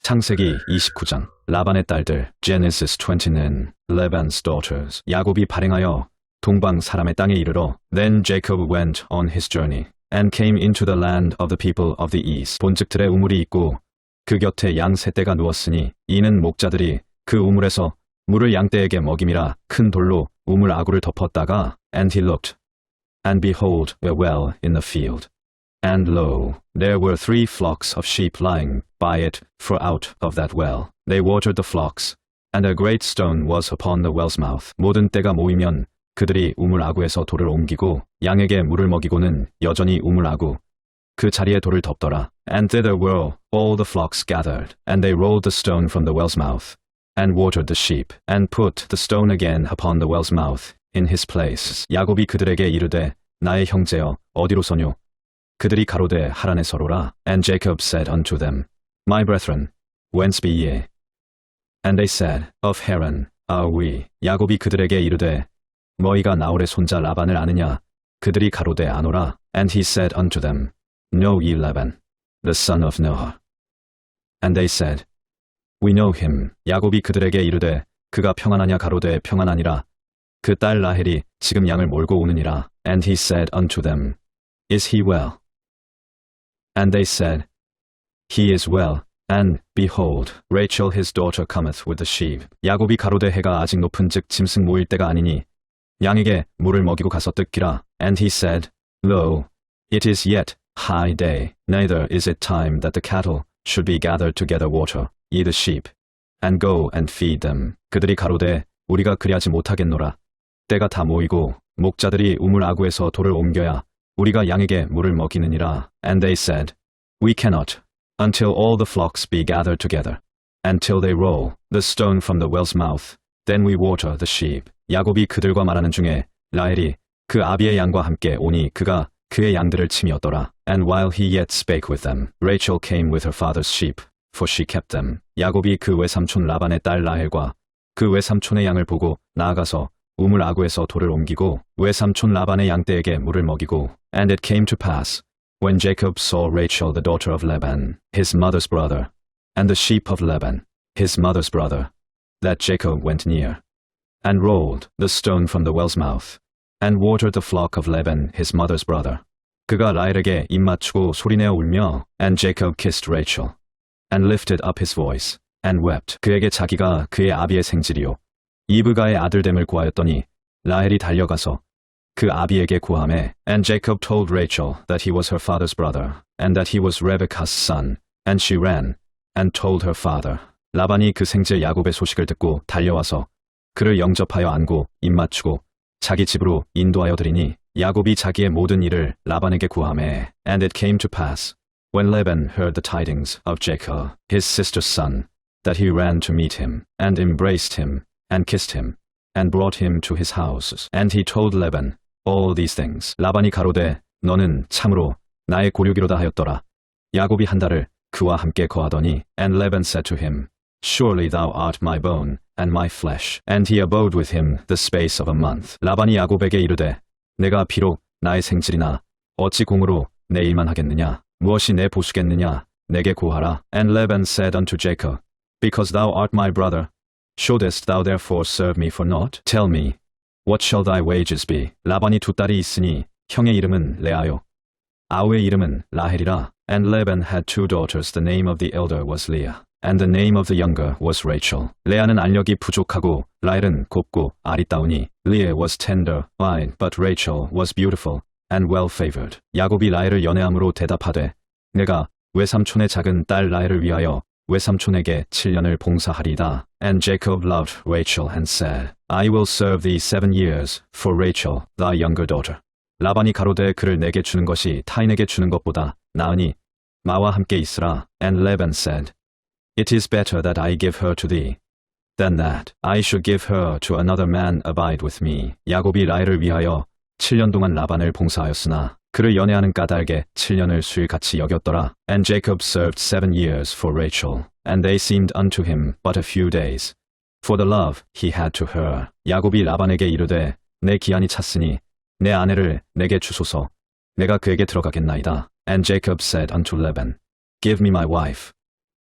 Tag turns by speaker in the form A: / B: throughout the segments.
A: 창세기 29장 라반의 딸들 Genesis 20는 Laban's daughters. 야곱이 발행하여 동방 사람의 땅에 이르러 Then Jacob went on his journey and came into the land of the people of the east. 본즉 들에 우물이 있고 그 곁에 양 세 떼가 누웠으니 이는 목자들이 그 우물에서 물을 양떼에게 먹임이라. 큰 돌로 우물 아구를 덮었다가 And he looked and behold a well in the field. And lo, there were 3 flocks of sheep lying by it, for out of that well they watered the flocks, and a great stone was upon the well's mouth. 모든 때가 모이면 그들이 우물 아구에서 돌을 옮기고 양에게 물을 먹이고는 여전히 우물 아구 그 자리에 돌을 덮더라. And thither were all the flocks gathered, and they rolled the stone from the well's mouth, and watered the sheep, and put the stone again upon the well's mouth in his place. 야곱이 그들에게 이르되 나의 형제여 어디로서뇨? 그들이 가로되 하란에서로라. And Jacob said unto them, My brethren, whence be ye? And they said, Of Haran are we. 야곱이 그들에게 이르되 너희가 나홀의 손자 라반을 아느냐? 그들이 가로되 아노라. And he said unto them, Know ye Laban, the son of Noah? And they said, We know him. 야곱이 그들에게 이르되 그가 평안하냐? 가로되 평안하니라. 그 딸 라헬이 지금 양을 몰고 오느니라. And he said unto them, Is he well? And they said, He is well, and behold, Rachel his daughter cometh with the sheep. 야곱이 가로되 해가 아직 높은즉 짐승 모일 때가 아니니 양에게 물을 먹이고 가서 뜯기라. And he said, Lo, it is yet high day, neither is it time that the cattle should be gathered together water, ye the sheep, and go and feed them. 그들이 가로되 우리가 그리하지 못하겠노라. 때가 다 모이고 목자들이 우물 아구에서 돌을 옮겨야 우리가 양에게 물을 먹이느니라. And they said, We cannot, until all the flocks be gathered together, until they roll the stone from the well's mouth, then we water the sheep. 야곱이 그들과 말하는 중에 라헬이 그 아비의 양과 함께 오니 그가 그의 양들을 치미었더라. And while he yet spake with them, Rachel came with her father's sheep, for she kept them. 야곱이 그 외삼촌 라반의 딸 라헬과 그 외삼촌의 양을 보고 나아가서 우물 아구에서 돌을 옮기고 외삼촌 라반의 양떼에게 물을 먹이고. And it came to pass, when Jacob saw Rachel the daughter of Laban, his mother's brother, and the sheep of Laban, his mother's brother, that Jacob went near, and rolled the stone from the well's mouth, and watered the flock of Laban his mother's brother. 그가 라헬에게 입 맞추고 소리내어 울며, and Jacob kissed Rachel, and lifted up his voice, and wept. 그에게 자기가 그의 아비의 생질이요 이브가의 아들됨을 구하였더니 라헬이 달려가서 그 아비에게 구하매. And Jacob told Rachel that he was her father's brother, and that he was Rebekah's son, and she ran and told her father. 라반이 그 생제 야곱의 소식을 듣고 달려와서 그를 영접하여 안고 입 맞추고 자기 집으로 인도하여 드리니 야곱이 자기의 모든 일을 라반에게 구하매. And it came to pass, when Laban heard the tidings of Jacob, his sister's son, that he ran to meet him, and embraced him, and kissed him, and brought him to his house. And he told Laban all these things. 라반이 가로되 너는 참으로 나의 고류기로다 하였더라. 야곱이 한 달을 그와 함께 거하더니. And Laban said to him, Surely thou art my bone and my flesh. And he abode with him the space of a month. 라반이 야곱에게 이르되 내가 비록 나의 생질이나 어찌 공으로 내 일만 하겠느냐? 무엇이 내 보수겠느냐? 내게 구하라. And Laban said unto Jacob, Because thou art my brother, shouldest thou therefore serve me for naught? Tell me, what shall thy wages be? 라반이 2 딸이 있으니 형의 이름은 레아요 아우의 이름은 라헬이라. And Laban had 2 daughters. The name of the elder was Leah, and the name of the younger was Rachel. 레아는 알력이 부족하고 라헬은 곱고 아리따우니 Leah was tender, fine, but Rachel was beautiful and well favored. 야곱이 라헬을 연애함으로 대답하되 내가 외삼촌의 작은 딸 라헬을 위하여 외삼촌에게 7년을 봉사하리이다. And Jacob loved Rachel and said, I will serve thee 7 years for Rachel, thy younger daughter. 라반이 가로되 그를 내게 주는 것이 타인에게 주는 것보다 나으니 나와 함께 있으라. And Laban said, It is better that I give her to thee, than that I should give her to another man abide with me. 야곱이 라헬을 위하여 7년 동안 라반을 봉사하였으나 그를 연애하는 까닭에 7년을 수일같이 여겼더라. And Jacob served 7 years for Rachel, and they seemed unto him but a few days, for the love he had to her. 야곱이 라반에게 이르되 내 기한이 찼으니 내 아내를 내게 주소서. 내가 그에게 들어가겠나이다. And Jacob said unto Laban, Give me my wife,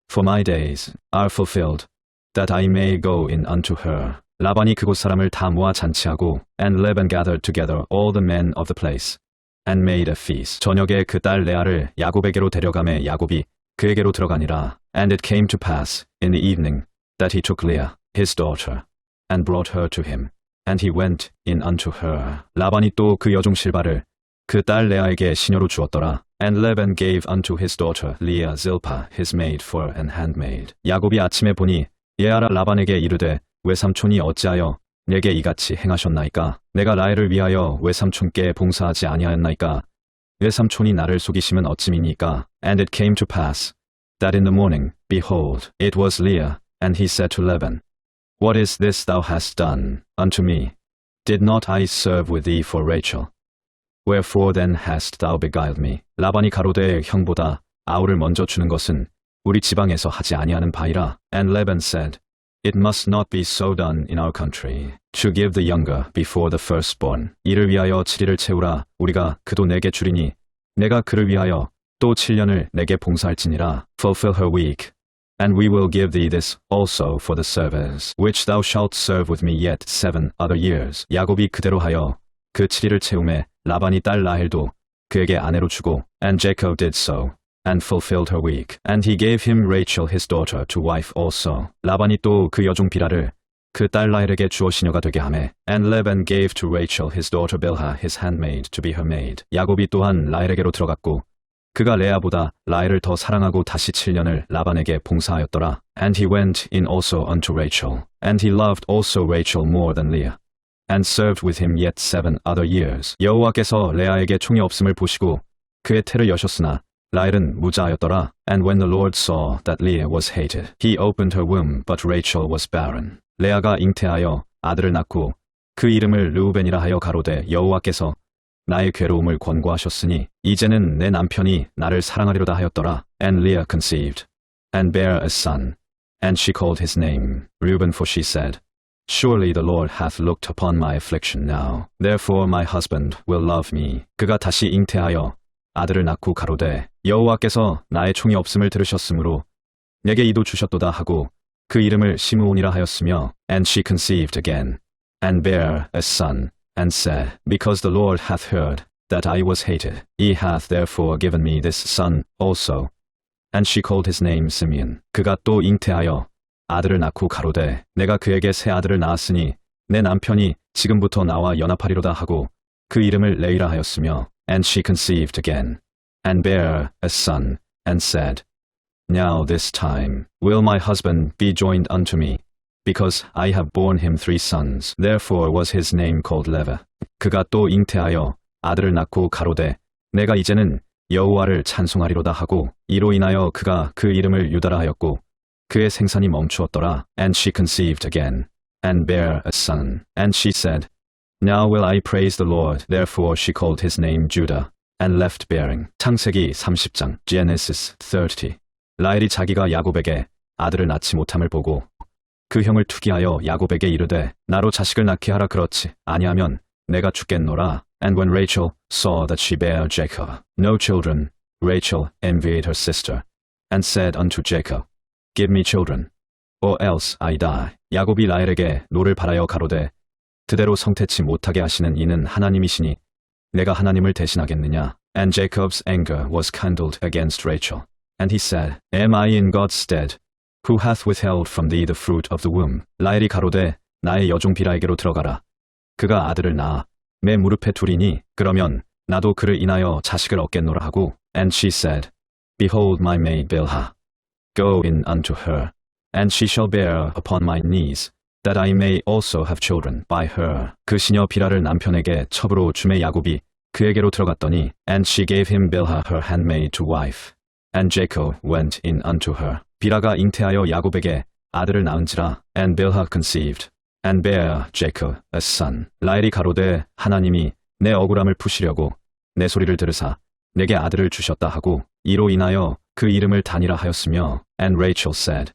A: for my days are fulfilled, that I may go in unto her. 라반이 그곳 사람을 다 모아 잔치하고 and Laban gathered together all the men of the place and made a feast. 저녁에 그 딸 레아를 야곱에게로 데려가매 야곱이 그에게로 들어가니라. And it came to pass in the evening that he took Leah his daughter and brought her to him, and he went in unto her. 라반이 또 그 여종 실바를 그 딸 레아에게 시녀로 주었더라. And Laban gave unto his daughter Leah Zilpah his maid for an handmaid. 야곱이 아침에 보니 레아라 라반에게 이르되 외삼촌이 어찌하여 내게 이같이 행하셨나이까? 내가 라헬을 위하여 외삼촌께 봉사하지 아니하였나이까? 외삼촌이 나를 속이심은 어찌미니까? And it came to pass that in the morning, behold, it was Leah, and he said to Laban, What is this thou hast done unto me? Did not I serve with thee for Rachel? Wherefore then hast thou beguiled me? 라반이 가로되 형보다 아우를 먼저 주는 것은 우리 지방에서 하지 아니하는 바이라. And Laban said, It must not be so done in our country, to give the younger before the firstborn. 이를 위하여 7일을 채우라. 우리가 그도 내게 주리니 내가 그를 위하여 또 7년을 내게 봉사할지니라. Fulfill her week, and we will give thee this also for the service, which thou shalt serve with me yet 7 other years. 야곱이 그대로 하여 그 7일을 채우매 라반이 딸 라헬도 그에게 아내로 주고, and Jacob did so, and fulfilled her week. And he gave him Rachel his daughter to wife also. 라반이 또 그 여종 비라를 그 딸 라헬에게 주어 시녀가 되게 하매, and Laban gave to Rachel his daughter Bilhah his handmaid to be her maid. 야곱이 또한 라헬에게로 들어갔고 그가 레아보다 라헬을 더 사랑하고 다시 7년을 라반에게 봉사하였더라. And he went in also unto Rachel, and he loved also Rachel more than Leah, and served with him yet 7 other years. 여호와께서 레아에게 총이 없음을 보시고 그의 태를 여셨으나 라헬은 무자하였더라. And when the Lord saw that Leah was hated, he opened her womb, but Rachel was barren. 레아가 잉태하여 아들을 낳고 그 이름을 르우벤이라 하여 가로되 여호와께서 나의 괴로움을 권고하셨으니 이제는 내 남편이 나를 사랑하리로다 하였더라. And Leah conceived and bare a son, and she called his name Reuben, for she said, Surely the Lord hath looked upon my affliction now, therefore my husband will love me. 그가 다시 잉태하여 아들을 낳고 가로되 여호와께서 나의 총이 없음을 들으셨으므로 내게 이도 주셨도다 하고 그 이름을 시므온이라 하였으며, and she conceived again and bare a son, and said, Because the Lord hath heard that I was hated, he hath therefore given me this son also. And she called his name Simeon. 그가 또 잉태하여 아들을 낳고 가로되 내가 그에게 새 아들을 낳았으니 내 남편이 지금부터 나와 연합하리로다 하고 그 이름을 레위라 하였으며, and she conceived again and bare a son, and said, Now this time will my husband be joined unto me, because I have borne him 3 sons. Therefore was his name called Levi. 그가 또 잉태하여 아들을 낳고 가로되 내가 이제는 여호와를 찬송하리로다 하고 이로 인하여 그가 그 이름을 유다라 하였고 그의 생산이 멈추었더라. And she conceived again and bare a son, and she said, Now will I praise the Lord. Therefore she called his name Judah, and left bearing. 창세기 30장 Genesis 30. 라헬이 자기가 야곱에게 아들을 낳지 못함을 보고 그 형을 투기하여 야곱에게 이르되 나로 자식을 낳게 하라. 그렇지 아니하면 내가 죽겠노라. And when Rachel saw that she bare Jacob no children, Rachel envied her sister, and said unto Jacob, Give me children, or else I die. 야곱이 라헬에게 노를 바라여 가로되 그대로 성태치 못하게 하시는 이는 하나님이시니 내가 하나님을 대신하겠느냐. And Jacob's anger was kindled against Rachel, and he said, Am I in God's stead, who hath withheld from thee the fruit of the womb? 라헬이 가로되 나의 여종 비라에게로 들어가라. 그가 아들을 낳아 내 무릎에 두리니 그러면 나도 그를 인하여 자식을 얻겠노라 하고. And she said, Behold my maid Bilhah, go in unto her, and she shall bear upon my knees, that I may also have children by her. 그 시녀 비라를 남편에게 첩으로 주매 야곱이 그에게로 들어갔더니, and she gave him Bilhah her handmaid to wife, and Jacob went in unto her. 비라가 잉태하여 야곱에게 아들을 낳은지라. And Bilhah conceived and bare Jacob a son. 라헬이 가로되 하나님이 내 억울함을 푸시려고 내 소리를 들으사 내게 아들을 주셨다 하고 이로 인하여 그 이름을 단이라 하였으며. And Rachel said,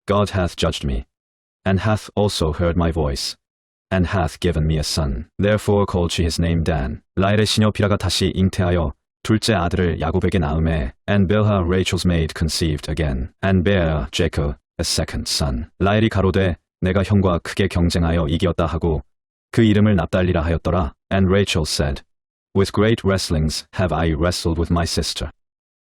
A: God hath judged me, and hath also heard my voice, and hath given me a son. Therefore called she his name Dan. 라헬의 시녀 비라가 다시 잉태하여 둘째 아들을 야곱에게 낳음에 and Bilhah Rachel's maid conceived again and bare Jacob a second son. 라헬이 가로되 내가 형과 크게 경쟁하여 이기었다 하고 그 이름을 납달리라 하였더라. And Rachel said, With great wrestlings have I wrestled with my sister.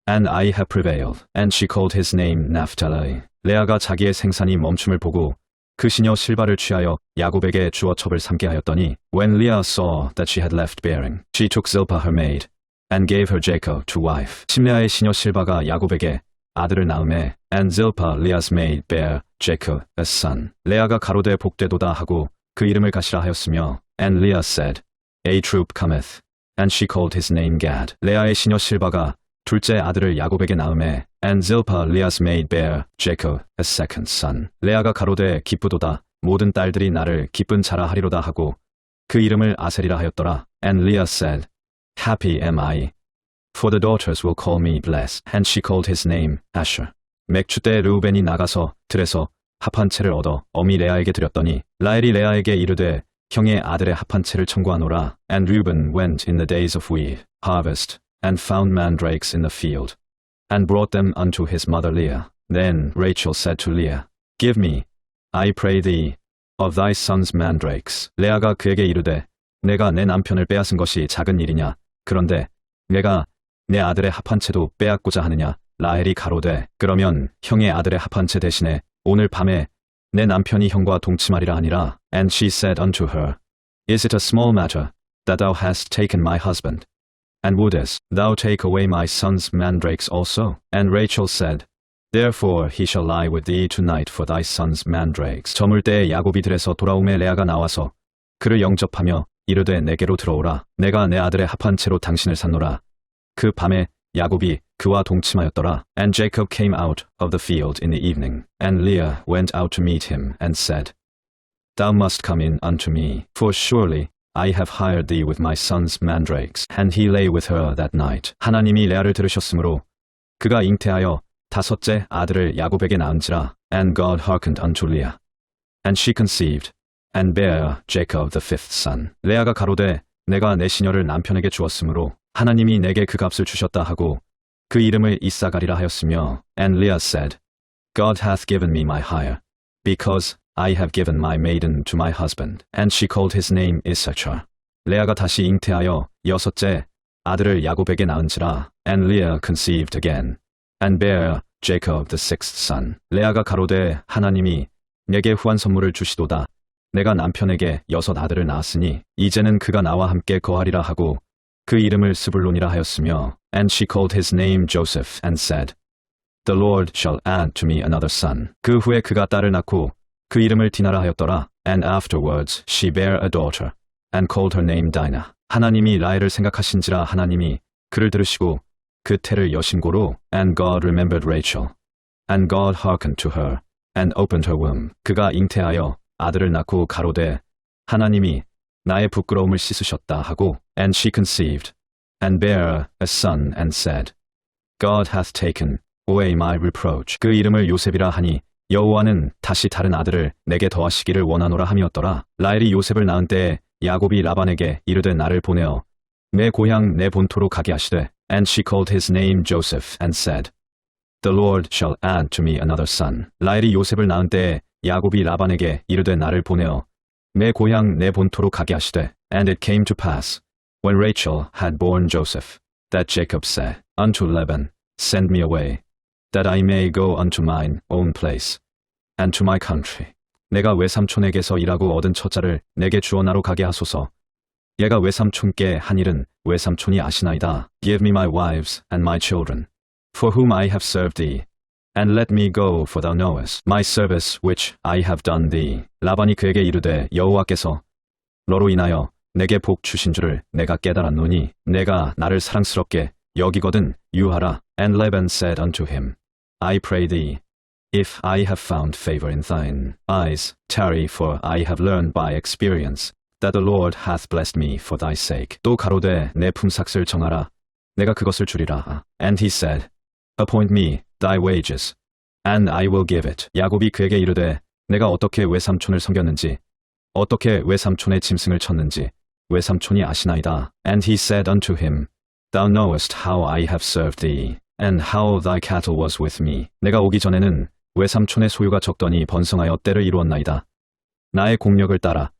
A: And I have prevailed. And she called his name Naphtali. 레아가 자기의 생산이 멈춤을 보고 그 시녀 실바를 취하여 야곱에게 주어 첩을 삼게 하였더니 When Leah saw that she had left bearing, she took Zilpah her maid and gave her Jacob to wife. 심레아의 시녀 실바가 야곱에게 아들을 낳음에 and Zilpah Leah's maid bare Jacob a son. 레아가 가로되 복되도다 하고 그 이름을 가시라 하였으며 and Leah said, A troop cometh. And she called his name Gad. 레아의 시녀 실바가 둘째 아들을 야곱에게 낳음에 and Zilpah Leah's maid bare Jacob a second son. 레아가 가로되 기쁘도다 모든 딸들이 나를 기쁜 자라 하리로다 하고 그 이름을 아셀이라 하였더라. And Leah said, Happy am I, for the daughters will call me blessed. And she called his name Asher. 맥추 때 르우벤이 나가서 들에서 합 한 채를 얻어 어미 레아에게 드렸더니 라헬이 레아에게 이르되 형의 아들의 합 한 채를 청구하노라. And Reuben went in the days of wheat harvest and found mandrakes in the field and brought them unto his mother Leah. Then Rachel said to Leah, Give me, I pray thee, of thy son's mandrakes. 레아가 그에게 이르되 내가 내 남편을 빼앗은 것이 작은 일이냐. 그런데 내가 내 아들의 합 한 채도 빼앗고자 하느냐. 라헬이 가로되 그러면 형의 아들의 합 한 채 대신에 오늘 밤에 내 남편이 형과 동침하리라 하니라. And she said unto her, Is it a small matter that thou hast taken my husband? And wouldest thou take away my son's mandrakes also? And Rachel said, Therefore he shall lie with thee tonight for thy son's mandrakes. 저물 때에 야곱이 들에서 돌아오매 레아가 나와서 그를 영접하며 이르되 내게로 들어오라. 내가 내 아들의 합 한 채로 당신을 샀노라. 그 밤에 야곱이 그와 동침하였더라. And Jacob came out of the field in the evening, and Leah went out to meet him, and said, Thou must come in unto me, for surely I have hired thee with my son's mandrakes. And he lay with her that night. 하나님이 레아를 들으셨으므로 그가 잉태하여 다섯째 아들을 야곱에게 낳은지라. And God hearkened unto Leah, and she conceived, and bare Jacob the fifth son. 레아가 가로되 내가 내 시녀를 남편에게 주었으므로 하나님이 내게 그 값을 주셨다 하고 그 이름을 이사가리라 하였으며 And Leah said, God hath given me my hire, because I have given my maiden to my husband. And she called his name Issachar. 레아가 다시 잉태하여 여섯째 아들을 야곱에게 낳은지라. And Leah conceived again, and bare Jacob the sixth son. 레아가 가로되 하나님이 내게 후한 선물을 주시도다. 내가 남편에게 여섯 아들을 낳았으니 이제는 그가 나와 함께 거하리라 하고 그 이름을 스불론이라 하였으며 And she called his name Joseph and said, The Lord shall add to me another son. 그 후에 그가 딸을 낳고 그 이름을 디나라 하였더라. And afterwards she bare a daughter and called her name Dinah. 하나님이 라헬을 생각하신지라 하나님이 그를 들으시고 그 태를 여신고로 And God remembered Rachel, and God hearkened to her and opened her womb. 그가 잉태하여 아들을 낳고 가로되 하나님이 나의 부끄러움을 씻으셨다 하고 And she conceived and bare a son and said, God hath taken away my reproach. 그 이름을 요셉이라 하니 여호와는 다시 다른 아들을 내게 더하시기를 원하노라 함이었더라. 라헬이 요셉을 낳은 때에 야곱이 라반에게 이르되 나를 보내어 내 고향 내 본토로 가게 하시되 And she called his name Joseph and said, The Lord shall add to me another son. 라헬이 요셉을 낳은 때에 야곱이 라반에게 이르되 나를 보내어 내 고향 내 본토로 가게 하시되 And it came to pass, when Rachel had borne Joseph, that Jacob said unto Laban, Send me away, that I may go unto mine own place, and to my country. 내가 외삼촌에게서 일하고 얻은 처자를 내게 주어 나로 가게 하소서. 얘가 외삼촌께 한 일은 외삼촌이 아시나이다. Give me my wives and my children, for whom I have served thee, and let me go, for thou knowest my service which I have done thee. 라반이 그에게 이르되 여호와께서 너로 인하여 내게 복 주신 줄을 내가 깨달았노니 내가 나를 사랑스럽게 여기거든 유하라. And Laban said unto him, I pray thee, if I have found favor in thine eyes, tarry, for I have learned by experience that the Lord hath blessed me for thy sake. 또 가로되 내 품삯을 정하라. 내가 그것을 주리라. And he said, Appoint me thy wages, and I will give it. 야곱이 그에게 이르되 내가 어떻게 외삼촌을 섬겼는지 어떻게 외삼촌의 짐승을 쳤는지 외삼촌이 아시나이다. And he said unto him, Thou knowest how I have served thee, and how thy cattle was with me. 내가 오기 전에는 외삼촌의 소유가 적더니 번성하여 때를 이루었나이다. 나의 공력을 따라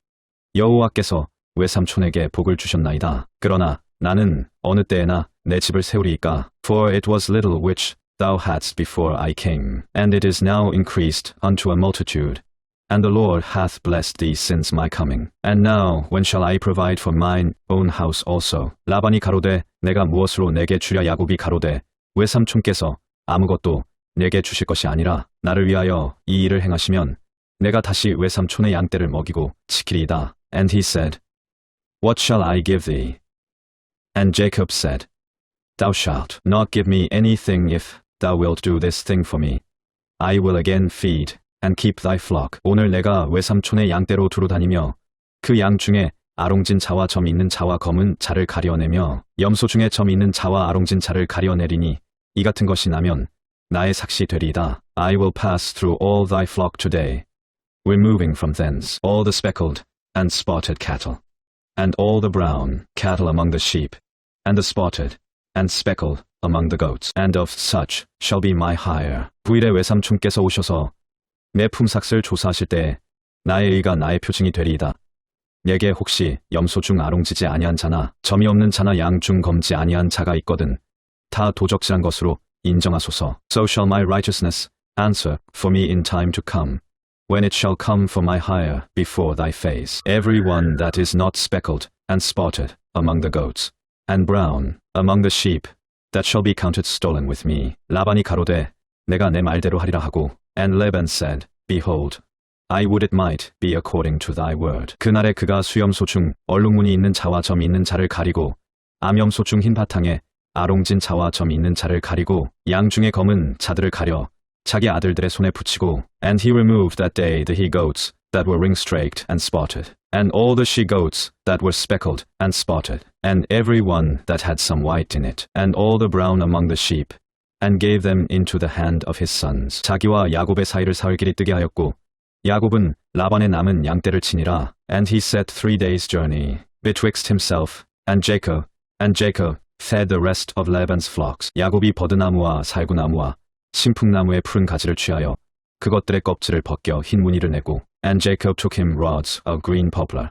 A: 여호와께서 외삼촌에게 복을 주셨나이다. 그러나 나는 어느 때에나 내 집을 세우리이까. For it was little which thou hadst before I came, and it is now increased unto a multitude. And the Lord hath blessed thee since my coming. And now when shall I provide for mine own house also? 라반이 가로되 내가 무엇으로 내게 주랴. 야곱이 가로되 외삼촌께서 아무것도 내게 주실 것이 아니라 나를 위하여 이 일을 행하시면 내가 다시 외삼촌의 양떼를 먹이고 지키리이다. And he said, What shall I give thee? And Jacob said, Thou shalt not give me anything if thou wilt do this thing for me. I will again feed and keep thy flock. 오늘 내가 외삼촌의 양떼로 두루 다니며 그 양 중에 아롱진 자와 점 있는 자와 검은 자를 가려내며 염소 중에 점 있는 자와 아롱진 자를 가려내리니 이 같은 것이 나면 나의 삭시 되리이다. I will pass through all thy flock today, removing from thence all the speckled and spotted cattle, and all the brown cattle among the sheep, and the spotted and speckled among the goats, and of such shall be my hire. 부일에 외삼촌께서 오셔서 내 품삯을 조사하실 때에 나의 의가 나의 표징이 되리이다. 내게 혹시 염소 중 아롱지지 아니한 자나 점이 없는 자나 양 중 검지 아니한 자가 있거든 다 도적질한 것으로 인정하소서. So shall my righteousness answer for me in time to come, when it shall come for my hire before thy face. Every one that is not speckled and spotted among the goats, and brown among the sheep, that shall be counted stolen with me. 라반이 가로되 내가 내 말대로 하리라 하고, and Laban said, Behold, I would it might be according to thy word. 그날에 그가 수염소 중 얼룩무늬 있는 자와 점 있는 자를 가리고 암염소 중 흰 바탕에 아롱진 자와 점 있는 자를 가리고 양 중에 검은 자들을 가려 자기 아들들의 손에 붙이고, and he removed that day the he goats that were ring-straked and spotted, and all the she goats that were speckled and spotted, and every one that had some white in it, and all the brown among the sheep, and gave them into the hand of his sons. 자기와 야곱의 사이를 사흘 길이 뜨게 하였고 야곱은 라반의 남은 양떼를 치니라. And he set 3 days' journey betwixt himself and Jacob fed the rest of Laban's flocks. 야곱이 버드나무와 살구나무와 신풍나무의 푸른 가지를 취하여 그것들의 껍질을 벗겨 흰 무늬를 내고, and Jacob took him rods of green poplar,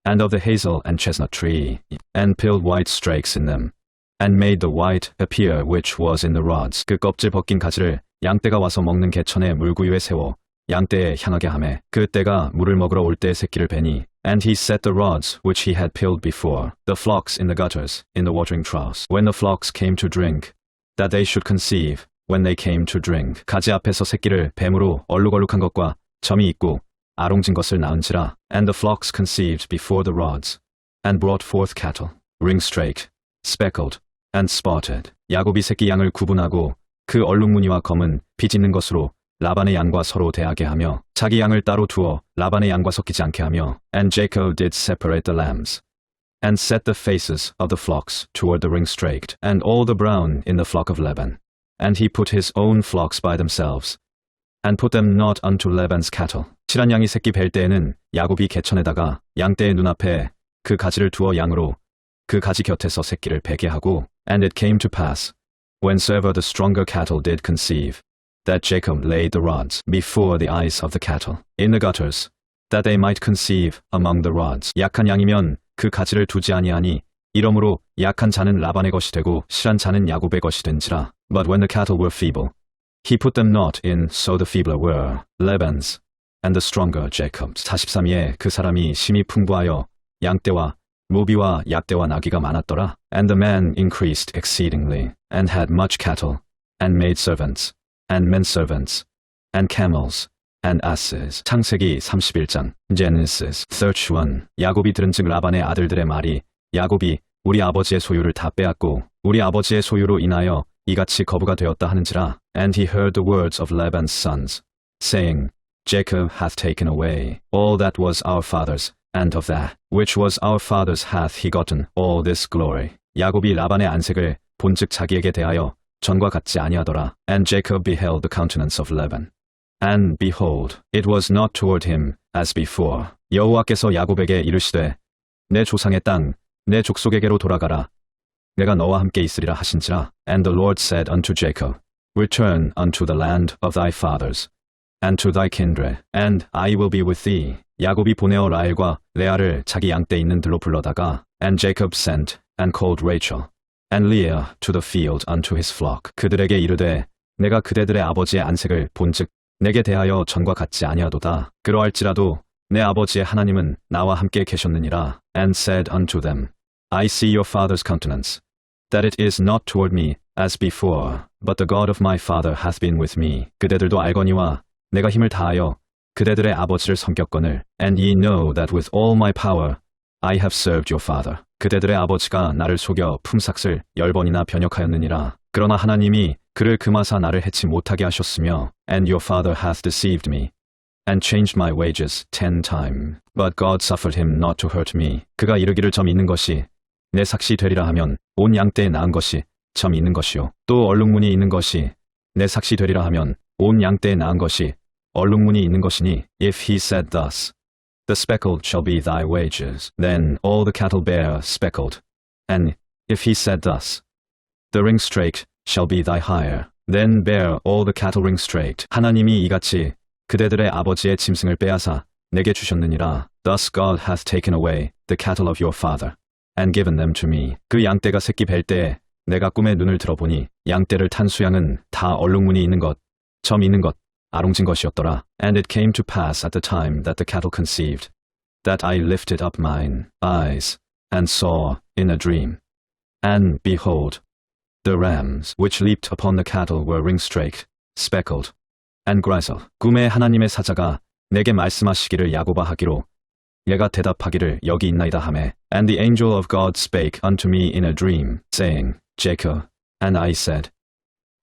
A: and of the hazel and chestnut tree, and peeled white strakes in them, and made the white appear which was in the rods. 그 껍질 벗긴 가지를 양떼가 와서 먹는 개천의 물구유에 세워 양떼에 향하게 하매 그 떼가 물을 먹으러 올 때의 새끼를 베니, and he set the rods which he had peeled before the flocks in the gutters in the watering troughs, when the flocks came to drink, that they should conceive when they came to drink. 가지 앞에서 새끼를 뱀으로 얼룩얼룩한 것과 점이 있고 아롱진 것을 낳은지라. And the flocks conceived before the rods, and brought forth cattle, ring-straked, speckled, and spotted. 야곱이 새끼 양을 구분하고 그 얼룩무늬와 검은 빚 있는 것으로 라반의 양과 서로 대하게 하며 자기 양을 따로 두어 라반의 양과 섞이지 않게 하며, and Jacob did separate the lambs, and set the faces of the flocks toward the ring-straked, and all the brown in the flock of Laban. And he put his own flocks by themselves, and put them not unto Laban's cattle. 칠한 양이 새끼 뵐 때에는 야곱이 개천에다가 양떼의 눈앞에 그 가지를 두어 양으로 그 가지 곁에서 새끼를 베게 하고, and it came to pass, whensoever the stronger cattle did conceive, that Jacob laid the rods before the eyes of the cattle in the gutters, that they might conceive among the rods. 약한 양이면 그 가지를 두지 아니하니 이러므로 약한 자는 라반의 것이 되고 실한 자는 야곱의 것이 된지라. But when the cattle were feeble, he put them not in, so the feebler were Laban's, and the stronger Jacob's. 43에 그 사람이 심히 풍부하여 양떼와 모비와 약떼와 나귀가 많았더라. And the man increased exceedingly, and had much cattle, and maid servants, and men servants, and camels, and asses. 창세기 31장. Genesis 31. 야곱이 들은즉 라반의 아들들의 말이 야곱이 우리 아버지의 소유를 다 빼앗고 우리 아버지의 소유로 인하여 이같이 거부가 되었다 하는지라. And he heard the words of Laban's sons, saying, Jacob hath taken away all that was our father's, and of that which was our father's hath he gotten all this glory. 야곱이 라반의 안색을 본즉 자기에게 대하여 전과 같지 아니하더라. And Jacob beheld the countenance of Laban, and behold, it was not toward him as before. 여호와께서 야곱에게 이르시되 내 조상의 땅, 내 족속에게로 돌아가라. 내가 너와 함께 있으리라 하신지라. And the Lord said unto Jacob, Return unto the land of thy fathers, and to thy kindred, and I will be with thee. 야곱이 보내어 라헬과 레아를 자기 양떼 있는 들로 불러다가 And Jacob sent and called Rachel and Leah to the field unto his flock. 그들에게 이르되 내가 그대들의 아버지의 안색을 본즉 내게 대하여 전과 같지 아니하도다. 그러할지라도 내 아버지의 하나님은 나와 함께 계셨느니라. And said unto them, I see your father's countenance, that it is not toward me as before, but the God of my father hath been with me. 그대들도 알거니와 내가 힘을 다하여 그대들의 아버지를 섬겼거늘. And ye know that with all my power I have served your father. 그대들의 아버지가 나를 속여 품삯을 10번이나 변역하였느니라. 그러나 하나님이 그를 금하사 나를 해치 못하게 하셨으며 And your father hath deceived me, and changed my wages 10 times. But God suffered him not to hurt me. 그가 이르기를 점 있는 것이 내 삭시 되리라 하면 온 양떼에 낳은 것이 점 있는 것이요. 또 얼룩무늬 있는 것이 내 삭시 되리라 하면 온 양떼에 낳은 것이 얼룩무늬 있는 것이니. If he said thus, The speckled shall be thy wages, then all the cattle bear speckled. And if he said thus, The ringstraked shall be thy hire, then bear all the cattle ringstraked. 하나님이 이같이 그대들의 아버지의 짐승을 빼앗아 내게 주셨느니라. Thus God hath taken away the cattle of your father, and given them to me. 그 양떼가 새끼 뵐 때에 내가 꿈에 눈을 들어보니 양떼를 탄 수양은 다 얼룩무늬 있는 것, 점 있는 것, 아롱진 것이었더라. And it came to pass at the time that the cattle conceived, that I lifted up mine eyes, and saw in a dream, and behold, the rams which leaped upon the cattle were ringstraked, speckled, and grizzled. 꿈에 하나님의 사자가 내게 말씀하시기를 야곱아 하기로 얘가 대답하기를 여기 있나이다 하매. And the angel of God spake unto me in a dream, saying, Jacob. And I said,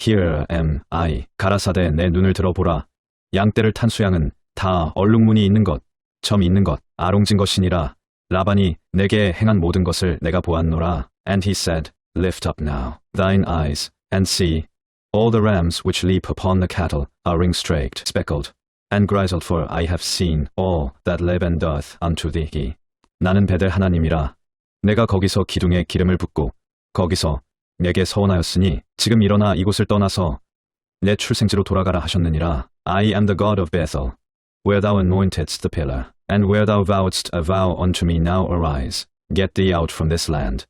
A: Here am I. 가라사대 내 눈을 들어보라. 양떼를 탄 수양은 다 얼룩무늬 있는 것, 점 있는 것, 아롱진 것이니라. 라반이 내게 행한 모든 것을 내가 보았노라. And he said, Lift up now thine eyes, and see, all the rams which leap upon the cattle are ringstraked, speckled, and grizzled, for I have seen all that Laban doth unto thee. 나는 베델 하나님이라. 내가 거기서 기둥에 기름을 붓고 거기서 내게 서원하였으니 지금 일어나 이곳을 떠나서 내 출생지로 돌아가라 하셨느니라. I am the God of Bethel, where thou anointedst the pillar, and where thou vowedst a vow unto me. Now arise, get thee out from this land,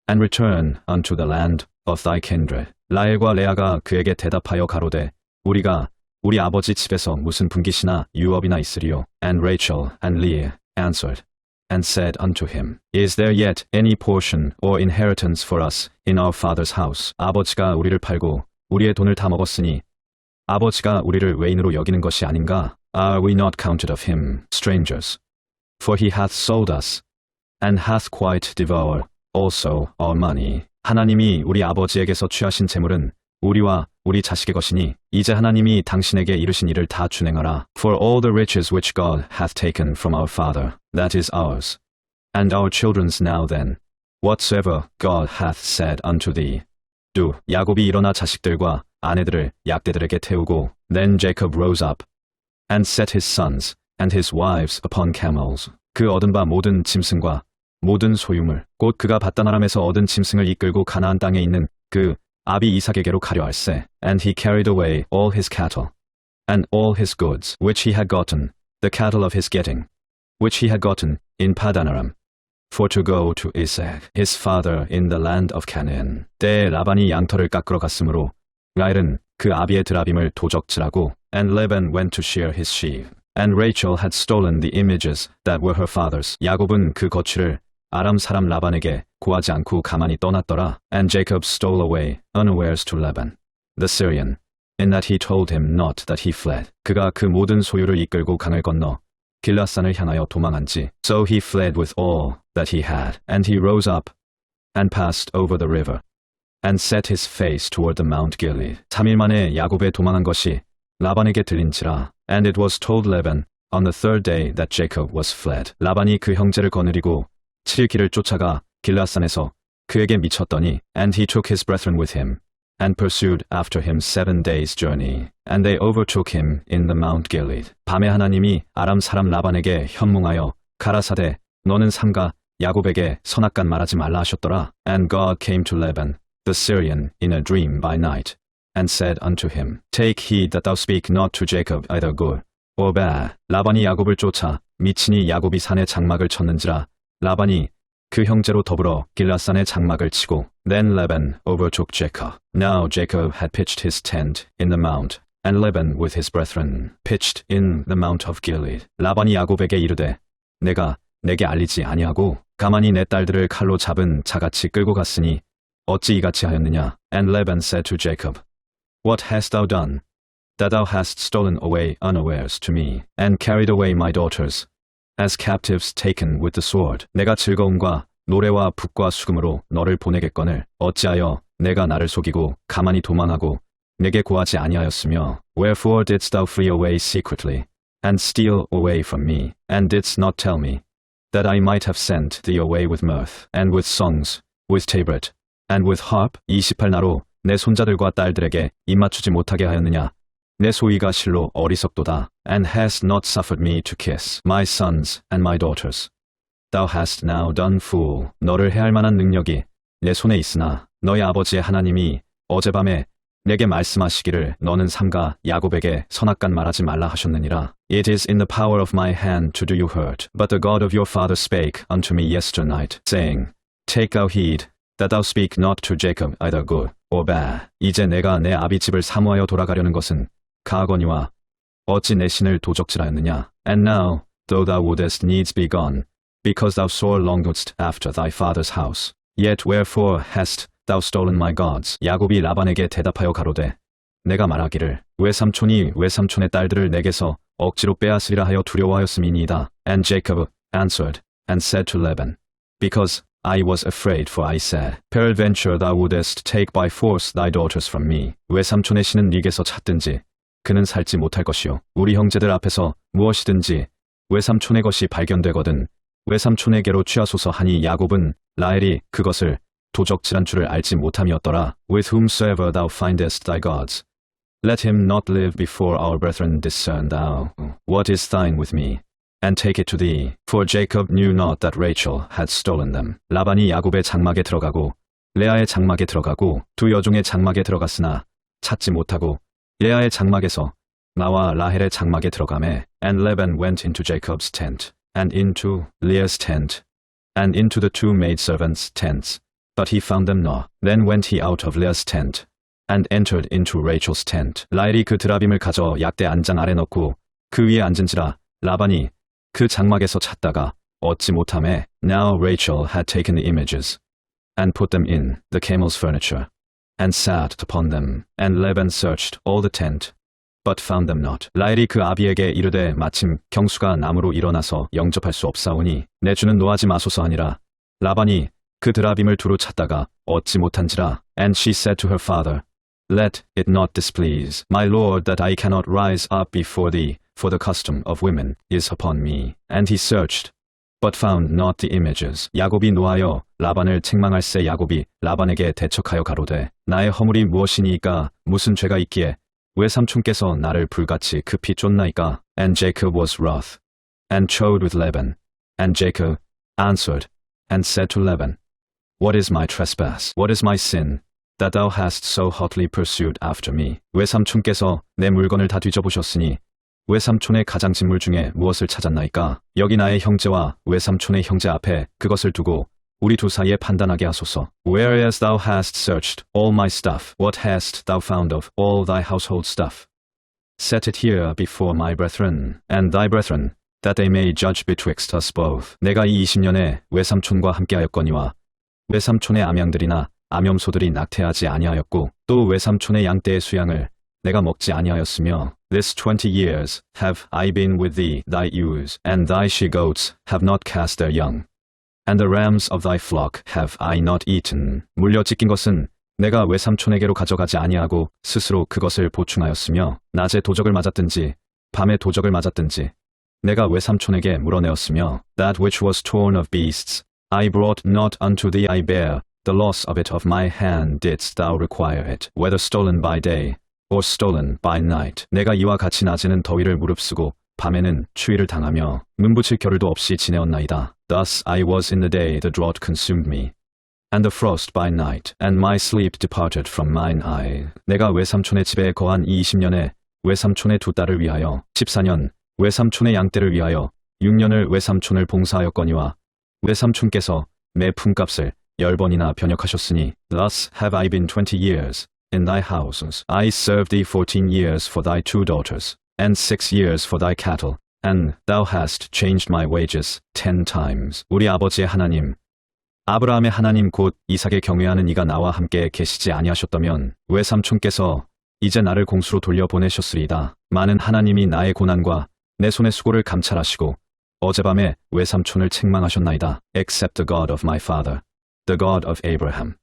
A: and return unto the land of thy kindred. 라헬과 레아가 그에게 대답하여 가로되 우리가 우리 아버지 집에서 무슨 분깃이나 유업이나 있으리요. And Rachel and Leah answered and said unto him, Is there yet any portion or inheritance for us in our father's house? 아버지가 우리를 팔고 우리의 돈을 다 먹었으니 아버지가 우리를 외인으로 여기는 것이 아닌가? Are we not counted of him strangers? For he hath sold us, and hath quite devoured also our money. 하나님이 우리 아버지에게서 취하신 재물은 우리와 우리 자식의 것이니 이제 하나님이 당신에게 이르신 일을 다 준행하라. For all the riches which God hath taken from our father, that is ours, and our children's. Now then, whatsoever God hath said unto thee, do. 야곱이 일어나 자식들과 아내들을 약대들에게 태우고 Then Jacob rose up, and set his sons and his wives upon camels. 그 얻은 바 모든 짐승과 모든 소유물, 곧 그가 밧단아람에서 얻은 짐승을 이끌고 가나안 땅에 있는 그 아비 이삭에게로 가려 할세. And he carried away all his cattle, and all his goods, which he had gotten, the cattle of his getting, which he had gotten in Padanaram, for to go to Isaac his father in the land of Canaan. 때에 라반이 양털을 깎으러 갔으므로 라헬은 그 아비의 드라빔을 도적질하고 And Laban went to shear his sheep, and Rachel had stolen the images that were her father's. 야곱은 그 거취를 아람 사람 라반에게 고하지 않고 가만히 떠났더라. And Jacob stole away unawares to Laban, the Syrian, in that he told him not that he fled. 그가 그 모든 소유를 이끌고 강을 건너 길라산을 향하여 도망한지. So he fled with all that he had. And he rose up, and passed over the river, and set his face toward the Mount Gilead. 3일 만에 야곱의 도망한 것이 라반에게 들린지라. And it was told Laban on the third day that Jacob was fled. 라반이 그 형제를 거느리고 7일 길을 쫓아가 길라산에서 그에게 미쳤더니 And he took his brethren with him, and pursued after him 7 days' journey. And they overtook him in the Mount Gilead. 밤에 하나님이 아람 사람 라반에게 현몽하여 가라사대 너는 삼가 야곱에게 선악간 말하지 말라 하셨더라. And God came to Laban, the Syrian, in a dream by night, and said unto him, Take heed that thou speak not to Jacob either good or bad. 라반이 야곱을 쫓아 미치니 야곱이 산에 장막을 쳤는지라. 라반이 그 형제로 더불어 길라산에 장막을 치고 Then Laban overtook Jacob. Now Jacob had pitched his tent in the mount, and Laban with his brethren pitched in the mount of Gilead. 라반이 야곱에게 이르되 내가 내게 알리지 아니하고 가만히 내 딸들을 칼로 잡은 자같이 끌고 갔으니 어찌 이같이 하였느냐? And Laban said to Jacob, What hast thou done, that thou hast stolen away unawares to me, and carried away my daughters, as captives taken with the sword? 내가 즐거움과 노래와 북과 수금으로 너를 보내겠거늘 어찌하여 내가 나를 속이고 가만히 도망하고 내게 구하지 아니하였으며 Wherefore didst thou flee away secretly, and steal away from me, and didst not tell me, that I might have sent thee away with mirth, and with songs, with tabret, and with harp? 28나로 내 손자들과 딸들에게 입맞추지 못하게 하였느냐? 내 소위가 실로 어리석도다. And hast not suffered me to kiss my sons and my daughters. Thou hast now done fool. 너를 해할 만한 능력이 내 손에 있으나 너희 아버지의 하나님이 어젯밤에 내게 말씀하시기를 너는 삼가 야곱에게 선악간 말하지 말라 하셨느니라. It is in the power of my hand to do you hurt. But the God of your father spake unto me yesternight, saying, Take thou heed, that thou speak not to Jacob either good or bad. 이제 내가 내 아비 집을 사모하여 돌아가려는 것은 가하거니와 어찌 내 신을 도적질하였느냐? And now, though thou wouldest needs be gone, because thou sore longedst after thy father's house, yet wherefore hast thou stolen my gods? 야곱이 라반에게 대답하여 가로되 내가 말하기를 외삼촌이 외삼촌의 딸들을 내게서 억지로 빼앗으리라 하여 두려워하였음이니이다. And Jacob answered and said to Laban, Because I was afraid, for I said, Peradventure thou wouldest take by force thy daughters from me. 외삼촌의 신은 네게서 찾든지 그는 살지 못할 것이요 우리 형제들 앞에서 무엇이든지 외삼촌의 것이 발견되거든 외삼촌에게로 취하소서 하니 야곱은 라헬이 그것을 도적질한 줄을 알지 못함이었더라. With whomsoever thou findest thy gods, let him not live before our brethren. Discern thou what is thine with me, and take it to thee. For Jacob knew not that Rachel had stolen them. 라반이 야곱의 장막에 들어가고 레아의 장막에 들어가고 두 여종의 장막에 들어갔으나 찾지 못하고 레아의 장막에서 나와 라헬의 장막에 들어가매. And Laban went into Jacob's tent, and into Leah's tent, and into the two maidservants' tents, but he found them not. Then went he out of Leah's tent, and entered into Rachel's tent. 라헬이 그 드라빔을 가져 약대 안장 아래 넣고 그 위에 앉은지라. 라반이 그 장막에서 찾다가 얻지 못하매. Now Rachel had taken the images, and put them in the camel's furniture, and sat upon them. And Laban searched all the tent, but found them not. 라헬이 그 아비에게 이르되 마침 경수가 남으로 일어나서 영접할 수 없사오니 내 주는 노하지 마소서 하니라. 라반이 그 드라빔을 두루 찾다가 얻지 못한지라. And she said to her father, Let it not displease my lord that I cannot rise up before thee, for the custom of women is upon me. And he searched, but found not the images. 야곱이 노하여 라반을 책망할세. 야곱이 라반에게 대척하여 가로되 나의 허물이 무엇이니이까? 무슨 죄가 있기에 외삼촌께서 나를 불같이 급히 쫓나이까? And Jacob was wroth, and chode with Laban. And Jacob answered, and said to Laban, What is my trespass? What is my sin, that thou hast so hotly pursued after me? 외삼촌께서 내 물건을 다 뒤져보셨으니 외삼촌의 가장 진물 중에 무엇을 찾았나이까? 여기 나의 형제와 외삼촌의 형제 앞에 그것을 두고 우리 두 사이에 판단하게 하소서. Whereas thou hast searched all my stuff, what hast thou found of all thy household stuff? Set it here before my brethren, and thy brethren, that they may judge betwixt us both. 내가 이 20년에 외삼촌과 함께하였거니와 외삼촌의 암양들이나 암염소들이 낙태하지 아니하였고 또 외삼촌의 양떼의 수양을 내가 먹지 아니하였으며 This 20 years have I been with thee, thy ewes and thy she-goats have not cast their young, and the rams of thy flock have I not eaten. 물려 찢긴 것은 내가 외삼촌에게로 가져가지 아니하고 스스로 그것을 보충하였으며 낮에 도적을 맞았든지 밤에 도적을 맞았든지 내가 외삼촌에게 물어내었으며 That which was torn of beasts I brought not unto thee. I bear the loss of it of my hand. Didst thou require it, whether stolen by day or stolen by night? 내가 이와 같이 낮에는 더위를 무릅쓰고 밤에는 추위를 당하며 눈붙일 겨를도 없이 지내었나이다. Thus I was in the day the drought consumed me, and the frost by night, and my sleep departed from mine eye. 내가 외삼촌의 집에 거한 이 20년에 외삼촌의 두 딸을 위하여 14년, 외삼촌의 양떼를 위하여 6년을 외삼촌을 봉사하였거니와 외삼촌께서 매 품값을 10번이나 변역하셨으니 Thus have I been 20 years in thy houses. I served thee 14 years for thy two daughters, and 6 years for thy cattle, and thou hast changed my wages 10 times. 우리 아버지의 하나님, 아브라함의 하나님 곧 이삭의 경외하는 이가 나와 함께 계시지 아니하셨다면 외삼촌께서 이제 나를 공수로 돌려보내셨으리이다. 많은 하나님이 나의 고난과 내 손의 수고를 감찰하시고 어젯밤에 외삼촌을 책망하셨나이다. Except the God of my father, the God of Abraham,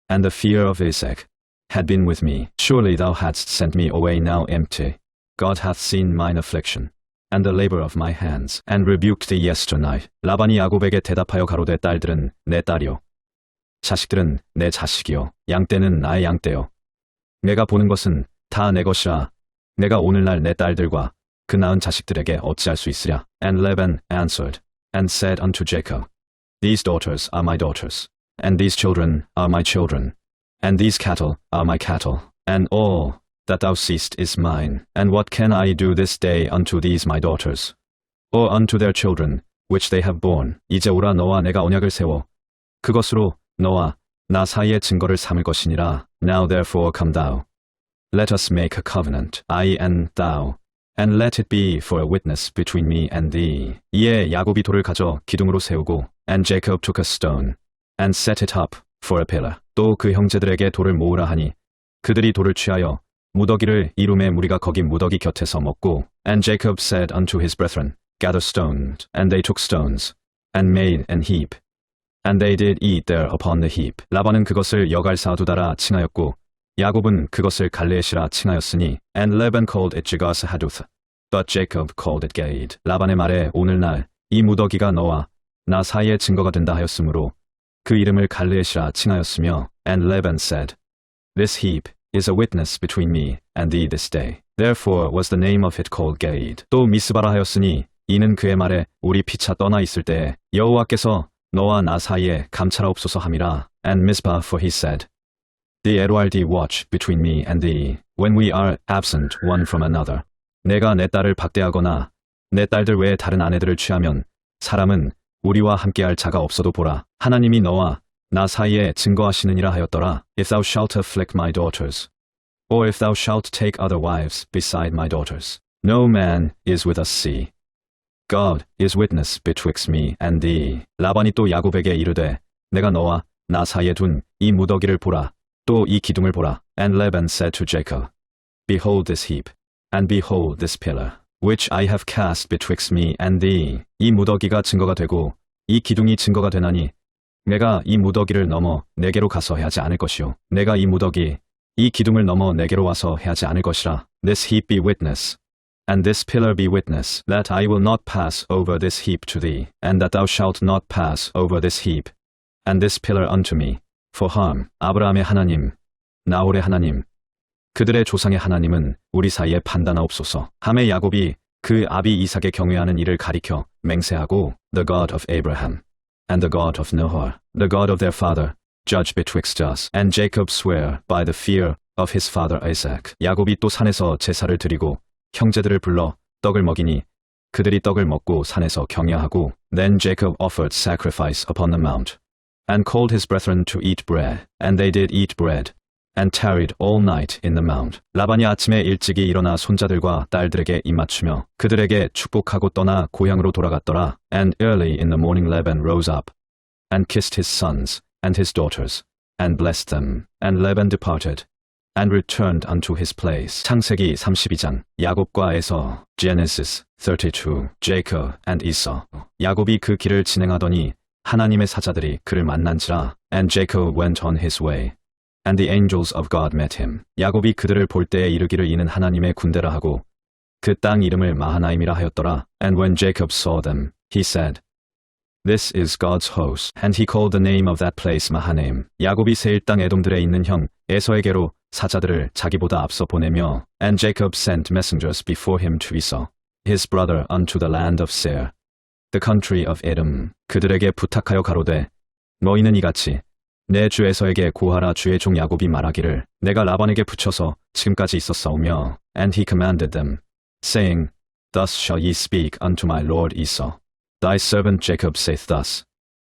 A: and the fear of Isaac, had been with me. Surely thou hadst sent me away now empty. God hath seen mine affliction, and the labor of my hands, and rebuked thee yesternight. 라반이 야곱에게 대답하여 가로되 딸들은 내 딸이요, 자식들은 내 자식이요, 양떼는 나의 양떼요. 내가 보는 것은 다 내 것이라. 내가 오늘날 내 딸들과 그 낳은 자식들에게 어찌할 수 있으랴. And Laban answered, and said unto Jacob, These daughters are my daughters, and these children are my children, and these cattle are my cattle, and all that thou seest is mine. And what can I do this day unto these my daughters, or unto their children, which they have borne? 이제 오라, 너와 내가 언약을 세워 그것으로 너와 나 사이의 증거를 삼을 것이니라. Now therefore come thou, let us make a covenant, I and thou, and let it be for a witness between me and thee. 이에 야곱이 돌을 가져 기둥으로 세우고, and Jacob took a stone, and set it up for a pillar. 또 그 형제들에게 돌을 모으라 하니 그들이 돌을 취하여 무더기를 이룸에 무리가 거기 무더기 곁에서 먹고, and Jacob said unto his brethren, Gather stones, and they took stones, and made an heap, and they did eat there upon the heap. 라반은 그것을 여갈사두다라 칭하였고 야곱은 그것을 갈레시라 칭하였으니, and Laban called it Jegar-sahadutha, but Jacob called it Galeed. 라반의 말에 오늘날 이 무더기가 너와 나 사이의 증거가 된다 하였으므로 그 이름을 갈레시라 칭하였으며, and Laban said, This heap is a witness between me and thee this day. Therefore was the name of it called Galeed. 또 미스바라 하였으니 이는 그의 말에 우리 피차 떠나 있을 때에 여호와께서 너와 나 사이에 감찰하옵소서 함이라. And Mizpah, for he said, The Erualdi watch between me and thee, when we are absent one from another. 내가 내 딸을 박대하거나 내 딸들 외에 다른 아내들을 취하면 사람은 우리와 함께할 자가 없어도 보라. 하나님이 너와 나 사이에 증거하시느니라 하였더라. If thou shalt afflict my daughters, or if thou shalt take other wives beside my daughters, no man is with us. See, God is witness betwixt me and thee. 라반이 또 야곱에게 이르되 내가 너와 나 사이에 둔 이 무더기를 보라. 또 이 기둥을 보라. And Laban said to Jacob, Behold this heap, and behold this pillar, which I have cast betwixt me and thee. 이 무더기가 증거가 되고 이 기둥이 증거가 되나니 내가 이 무더기를 넘어 내게로 가서 해하지 않을 것이요, 내가 이 무더기 이 기둥을 넘어 내게로 와서 해하지 않을 것이라. This heap be witness, and this pillar be witness, that I will not pass over this heap to thee, and that thou shalt not pass over this heap, and this pillar unto me, for harm. 아브라함의 하나님, 나홀의 하나님, 그들의 조상의 하나님은 우리 사이에 판단하옵소서. 하매 야곱이 그 아비 이삭의 경외하는 이를 가리켜 맹세하고, The God of Abraham, and the God of Nahor, the God of their father, judge betwixt us. And Jacob sware by the fear of his father Isaac. 야곱이 또 산에서 제사를 드리고 형제들을 불러 떡을 먹이니 그들이 떡을 먹고 산에서 경야하고, Then Jacob offered sacrifice upon the mount, and called his brethren to eat bread. And they did eat bread, and tarried all night in the mount. 라반이 아침에 일찍이 일어나 손자들과 딸들에게 입맞추며 그들에게 축복하고 떠나 고향으로 돌아갔더라. And early in the morning Laban rose up, and kissed his sons and his daughters, and blessed them. And Laban departed, and returned unto his place. 창세기 32장. 야곱과 에서. Genesis 32. Jacob and Esau. 야곱이 그 길을 진행하더니 하나님의 사자들이 그를 만난지라. And Jacob went on his way, and the angels of God met him. 야곱이 그들을 볼 때에 이르기를 이는 하나님의 군대라 하고 그 땅 이름을 마하나임이라 하였더라. And when Jacob saw them, he said, This is God's host. And he called the name of that place Mahanaim. 야곱이 세일 땅 에돔들에 있는 형 에서에게로 사자들을 자기보다 앞서 보내며, And Jacob sent messengers before him to Esau, his brother unto the land of Seir, the country of Edom. 그들에게 부탁하여 가로되 너희는 이같이 내 주 에서에게 고하라. 주의 종 야곱이 말하기를 내가 라반에게 붙여서 지금까지 있었사오며 and he commanded them, saying, Thus shall ye speak unto my lord Esau. Thy servant Jacob saith thus,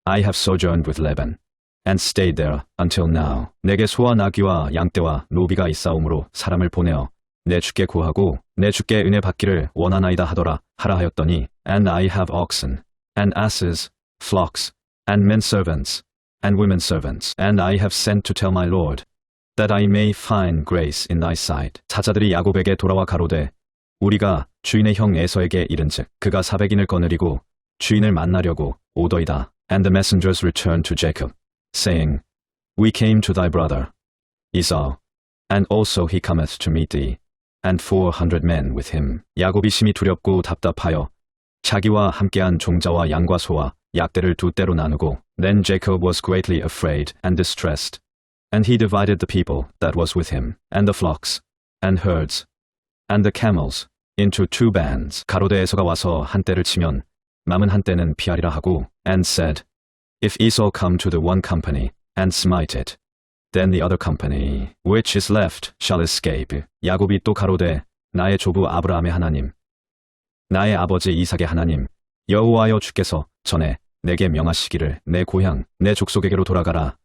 A: I have sojourned with Laban, and stayed there until now. 내게 소와 나귀와 양떼와 노비가 있사오므로 사람을 보내어 내 주께 구하고 내 주께 은혜 받기를 원하나이다 하더라 하라 하였더니 and I have oxen, and asses, flocks, and men servants, and women servants, and I have sent to tell my Lord, that I may find grace in thy sight. 사자들이 야곱에게 돌아와 가로되 우리가 주인의 형 에서에게 이른즉 그가 400인을 거느리고 주인을 만나려고 오더이다. And the messengers returned to Jacob, saying, We came to thy brother Esau, and also he cometh to meet thee, and 400 men with him. 야곱이 심히 두렵고 답답하여 자기와 함께한 종자와 양과 소와 약대를 두 떼로 나누고 Then Jacob was greatly afraid and distressed, and he divided the people that was with him, and the flocks, and herds, and the camels, into 2 bands. 가로되 에서가 와서 한 떼를 치면 남은 한 떼는 피하리라 하고 and said, If Esau come to the one company, and smite it, then the other company, which is left, shall escape. 야곱이 또 가로되 나의 조부 아브라함의 하나님, 나의 아버지 이삭의 하나님, 여호와여 주께서 전에 내게 명하시기를 내 고향, 내 족속에게로 돌아가라.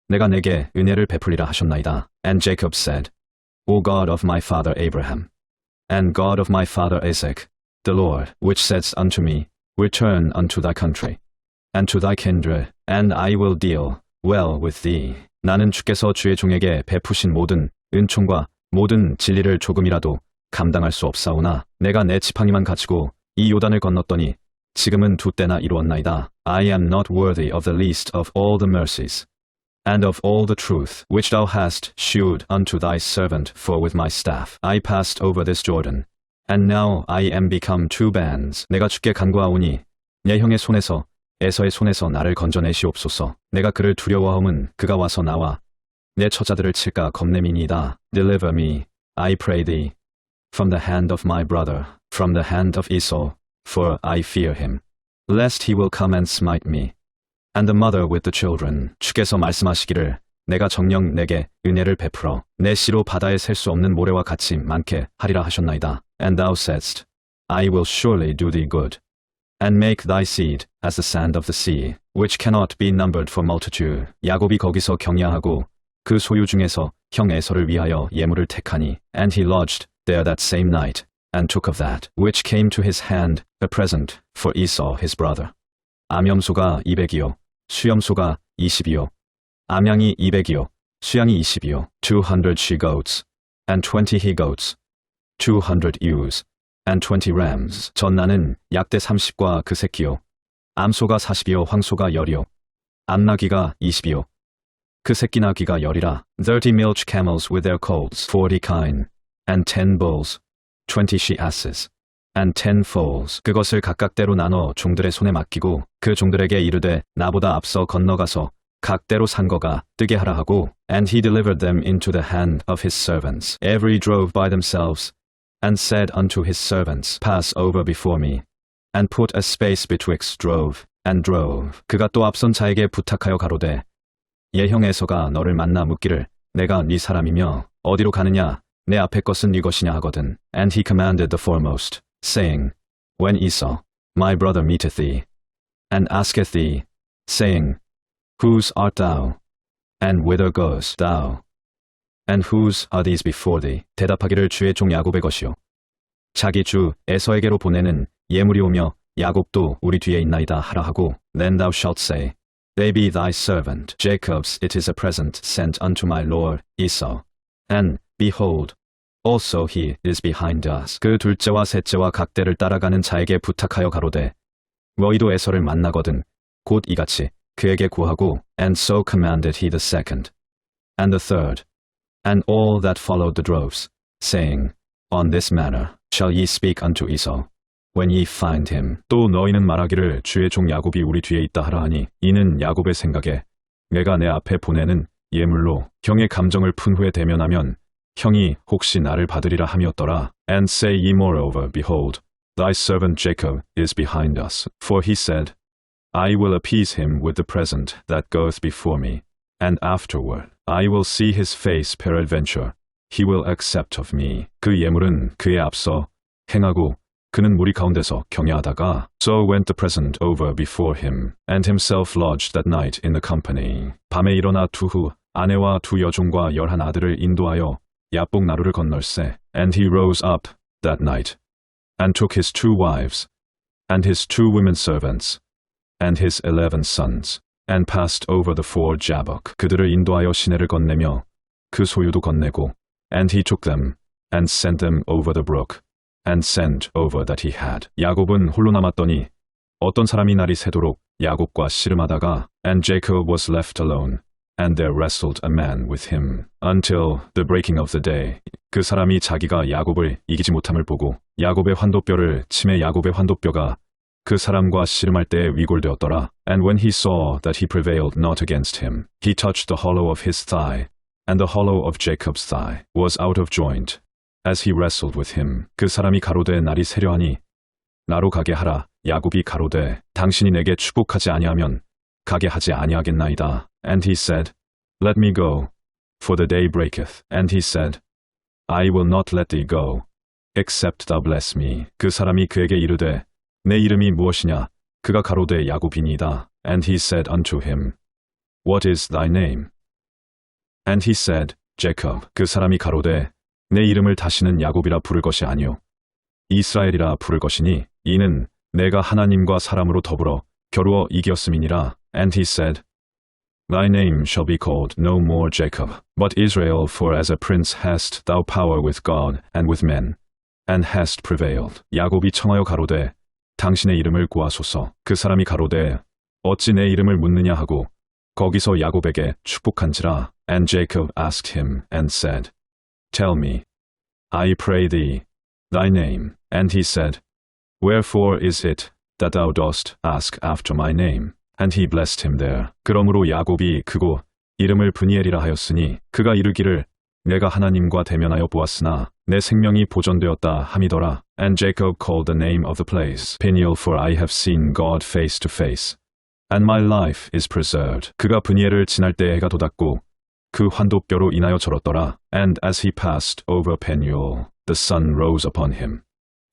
A: 내가 내게 은혜를 베풀리라 하셨나이다. And Jacob said, O God of my father Abraham, and God of my father Isaac, the Lord, which says unto me, Return unto thy country, and to thy kindred, and I will deal well with thee. 나는 주께서 주의 종에게 베푸신 모든 은총과 모든 진리를 조금이라도 감당할 수 없사오나 내가 내 지팡이만 가지고 이 요단을 건넜더니 지금은 2 떼나 이루었나이다. I am not worthy of the least of all the mercies, and of all the truth which thou hast shewed unto thy servant, for with my staff I passed over this Jordan, and now I am become 2 bands. 내가 주께 간구하오니 내 형의 손에서 에서의 손에서 나를 건져내시옵소서. 내가 그를 두려워함은 그가 와서 나와 내 처자들을 칠까 겁냄이니이다. Deliver me, I pray thee, from the hand of my brother, from the hand of Esau, for I fear him, lest he will come and smite me, and the mother with the children. 주께서 말씀하시기를 내가 정녕 내게 은혜를 베풀어 내 씨로 바다에 셀 수 없는 모래와 같이 많게 하리라 하셨나이다. And thou saidst, I will surely do thee good, and make thy seed as the sand of the sea, which cannot be numbered for multitude. 야곱이 거기서 경야하고 그 소유 중에서 형 에서를 위하여 예물을 택하니, and he lodged there that same night, and took of that which came to his hand a present for Esau his brother. 암염소가 200이요, 수염소가 20이요, 암양이 200이요, 수양이 20이요, 200 she-goats, and 20 he-goats, 200 ewes, and 20 rams. 전나는 약대 30과 그 새끼요, 암소가 40이요, 황소가 10이요, 암나귀가 20이요, 그 새끼 나귀가 10이라. 30 milch camels with their colts, 40 kine, and 10 bulls, 20 she-asses, and 10 foals. 그것을 각각대로 나눠 종들의 손에 맡기고 그 종들에게 이르되 나보다 앞서 건너가서 각대로 산 거가 뜨게 하라 하고, and he delivered them into the hand of his servants. Every drove by themselves, and said unto his servants, Pass over before me, and put a space betwixt drove and drove. 그가 또 앞선 자에게 부탁하여 가로되 예 형 에서가 너를 만나 묻기를 내가 네 사람이며 어디로 가느냐 내 앞에 것은 네 것이냐 하거든. And he commanded the foremost, saying, When Esau, my brother, meeteth thee, and asketh thee, saying, Whose art thou, and whither goest thou, and whose are these before thee? 대답하기를 주의 종 야곱의 것이요 자기 주 에서에게로 보내는 예물이 오며 야곱도 우리 뒤에 있나이다 하라 하고, Then thou shalt say, They be thy servant Jacob's, it is a present sent unto my lord Esau, and behold, also he is behind us. 그 둘째와 셋째와 각대를 따라가는 자에게 부탁하여 가로되 너희도 에서를 만나거든 곧 이같이 그에게 구하고, and so commanded he the second, and the third, and all that followed the droves, saying, On this manner shall ye speak unto Esau, when ye find him. 또 너희는 말하기를 주의 종 야곱이 우리 뒤에 있다 하라 하니, 이는 야곱의 생각에 내가 내 앞에 보내는 예물로 형의 감정을 푼 후에 대면하면 형이 혹시 나를 받으리라 함이었더라. And say ye moreover, Behold, thy servant Jacob is behind us. For he said, I will appease him with the present that goeth before me, and afterward I will see his face peradventure. He will accept of me. 그 예물은 그에 앞서 행하고 그는 무리 가운데서 경외하다가 So went the present over before him, and himself lodged that night in the company. 밤에 일어나 투후 아내와 두 여종과 11 아들을 인도하여 야복 나루를 건널세. And he rose up that night, and took his 2 wives, and his 2 women servants, and his 11 sons, and passed over the ford Jabbok. 그들을 인도하여 시내를 건네며 그 소유도 건네고 And he took them, and sent them over the brook, and sent over that he had. 야곱은 홀로 남았더니 어떤 사람이 날이 새도록 야곱과 씨름하다가 And Jacob was left alone, and there wrestled a man with him, until the breaking of the day. 그 사람이 자기가 야곱을 이기지 못함을 보고 야곱의 환도뼈를 치매 야곱의 환도뼈가 그 사람과 씨름할 때에 위골되었더라. And when he saw that he prevailed not against him, he touched the hollow of his thigh, and the hollow of Jacob's thigh was out of joint, as he wrestled with him. 그 사람이 가로되 날이 새려하니 나로 가게 하라. 야곱이 가로되 당신이 내게 축복하지 아니하면 가게 하지 아니하겠나이다. And he said, Let me go, for the day breaketh. And he said, I will not let thee go, except thou bless me. 그 사람이 그에게 이르되 내 이름이 무엇이냐? 그가 가로되 야곱이니이다. And he said unto him, What is thy name? And he said, Jacob. 그 사람이 가로되 내 이름을 다시는 야곱이라 부를 것이 아니요 이스라엘이라 부를 것이니 이는 내가 하나님과 사람으로 더불어 겨루어 이겼음이니라. And he said, Thy name shall be called no more Jacob, but Israel, for as a prince hast thou power with God and with men, and hast prevailed. 야곱이 청하여 가로되 당신의 이름을 구하소서. 그 사람이 가로되 어찌 내 이름을 묻느냐 하고 거기서 야곱에게 축복한지라. And Jacob asked him and said, Tell me, I pray thee, thy name. And he said, Wherefore is it that thou dost ask after my name? And he blessed him there. 그러므로 야곱이 그곳 이름을 브니엘이라 하였으니 그가 이르기를 내가 하나님과 대면하여 보았으나 내 생명이 보존되었다 함이더라. And Jacob called the name of the place Peniel, for I have seen God face to face, and my life is preserved. 그가 브니엘을 지날 때 해가 돋았고 그 환도뼈로 인하여 절었더라. And as he passed over Peniel, the sun rose upon him,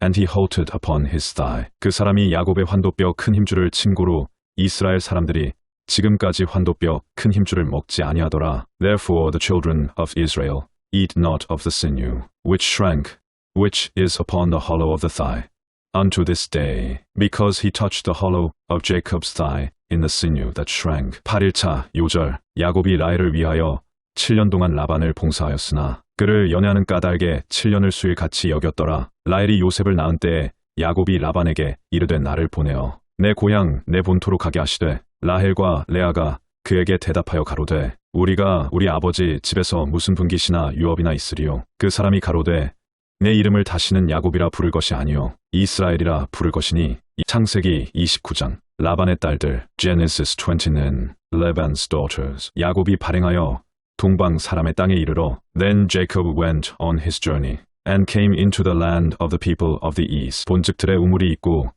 A: and he halted upon his thigh. 그 사람이 야곱의 환도뼈 큰 힘줄을 친고로 이스라엘 사람들이 지금까지 환도뼈 큰 힘줄을 먹지 아니하더라. Therefore the children of Israel eat not of the sinew, which shrank, which is upon the hollow of the thigh, unto this day, because he touched the hollow of Jacob's thigh in the sinew that shrank. 8일차 요절. 야곱이 라헬을 위하여 7년 동안 라반을 봉사하였으나 그를 연애하는 까닭에 7년을 수일 같이 여겼더라. 라헬이 요셉을 낳은 때에 야곱이 라반에게 이르되 나를 보내어 내 고향 내 본토로 가게 하시되 라헬과 레아가 그에게 대답하여 가로되 우리가 우리 아버지 집에서 무슨 분깃이나 유업이나 있으리요. 그 사람이 가로되 내 이름을 다시는 야곱이라 부를 것이 아니요 이스라엘이라 부를 것이니. 창세기 29장. 라반의 딸들. Genesis 29. Laban's daughters. 야곱이 발행하여 동방 사람의 땅에 이르러 Then Jacob went on his journey, and came into the land of the people of the east. 본즉 들에 우물이 있고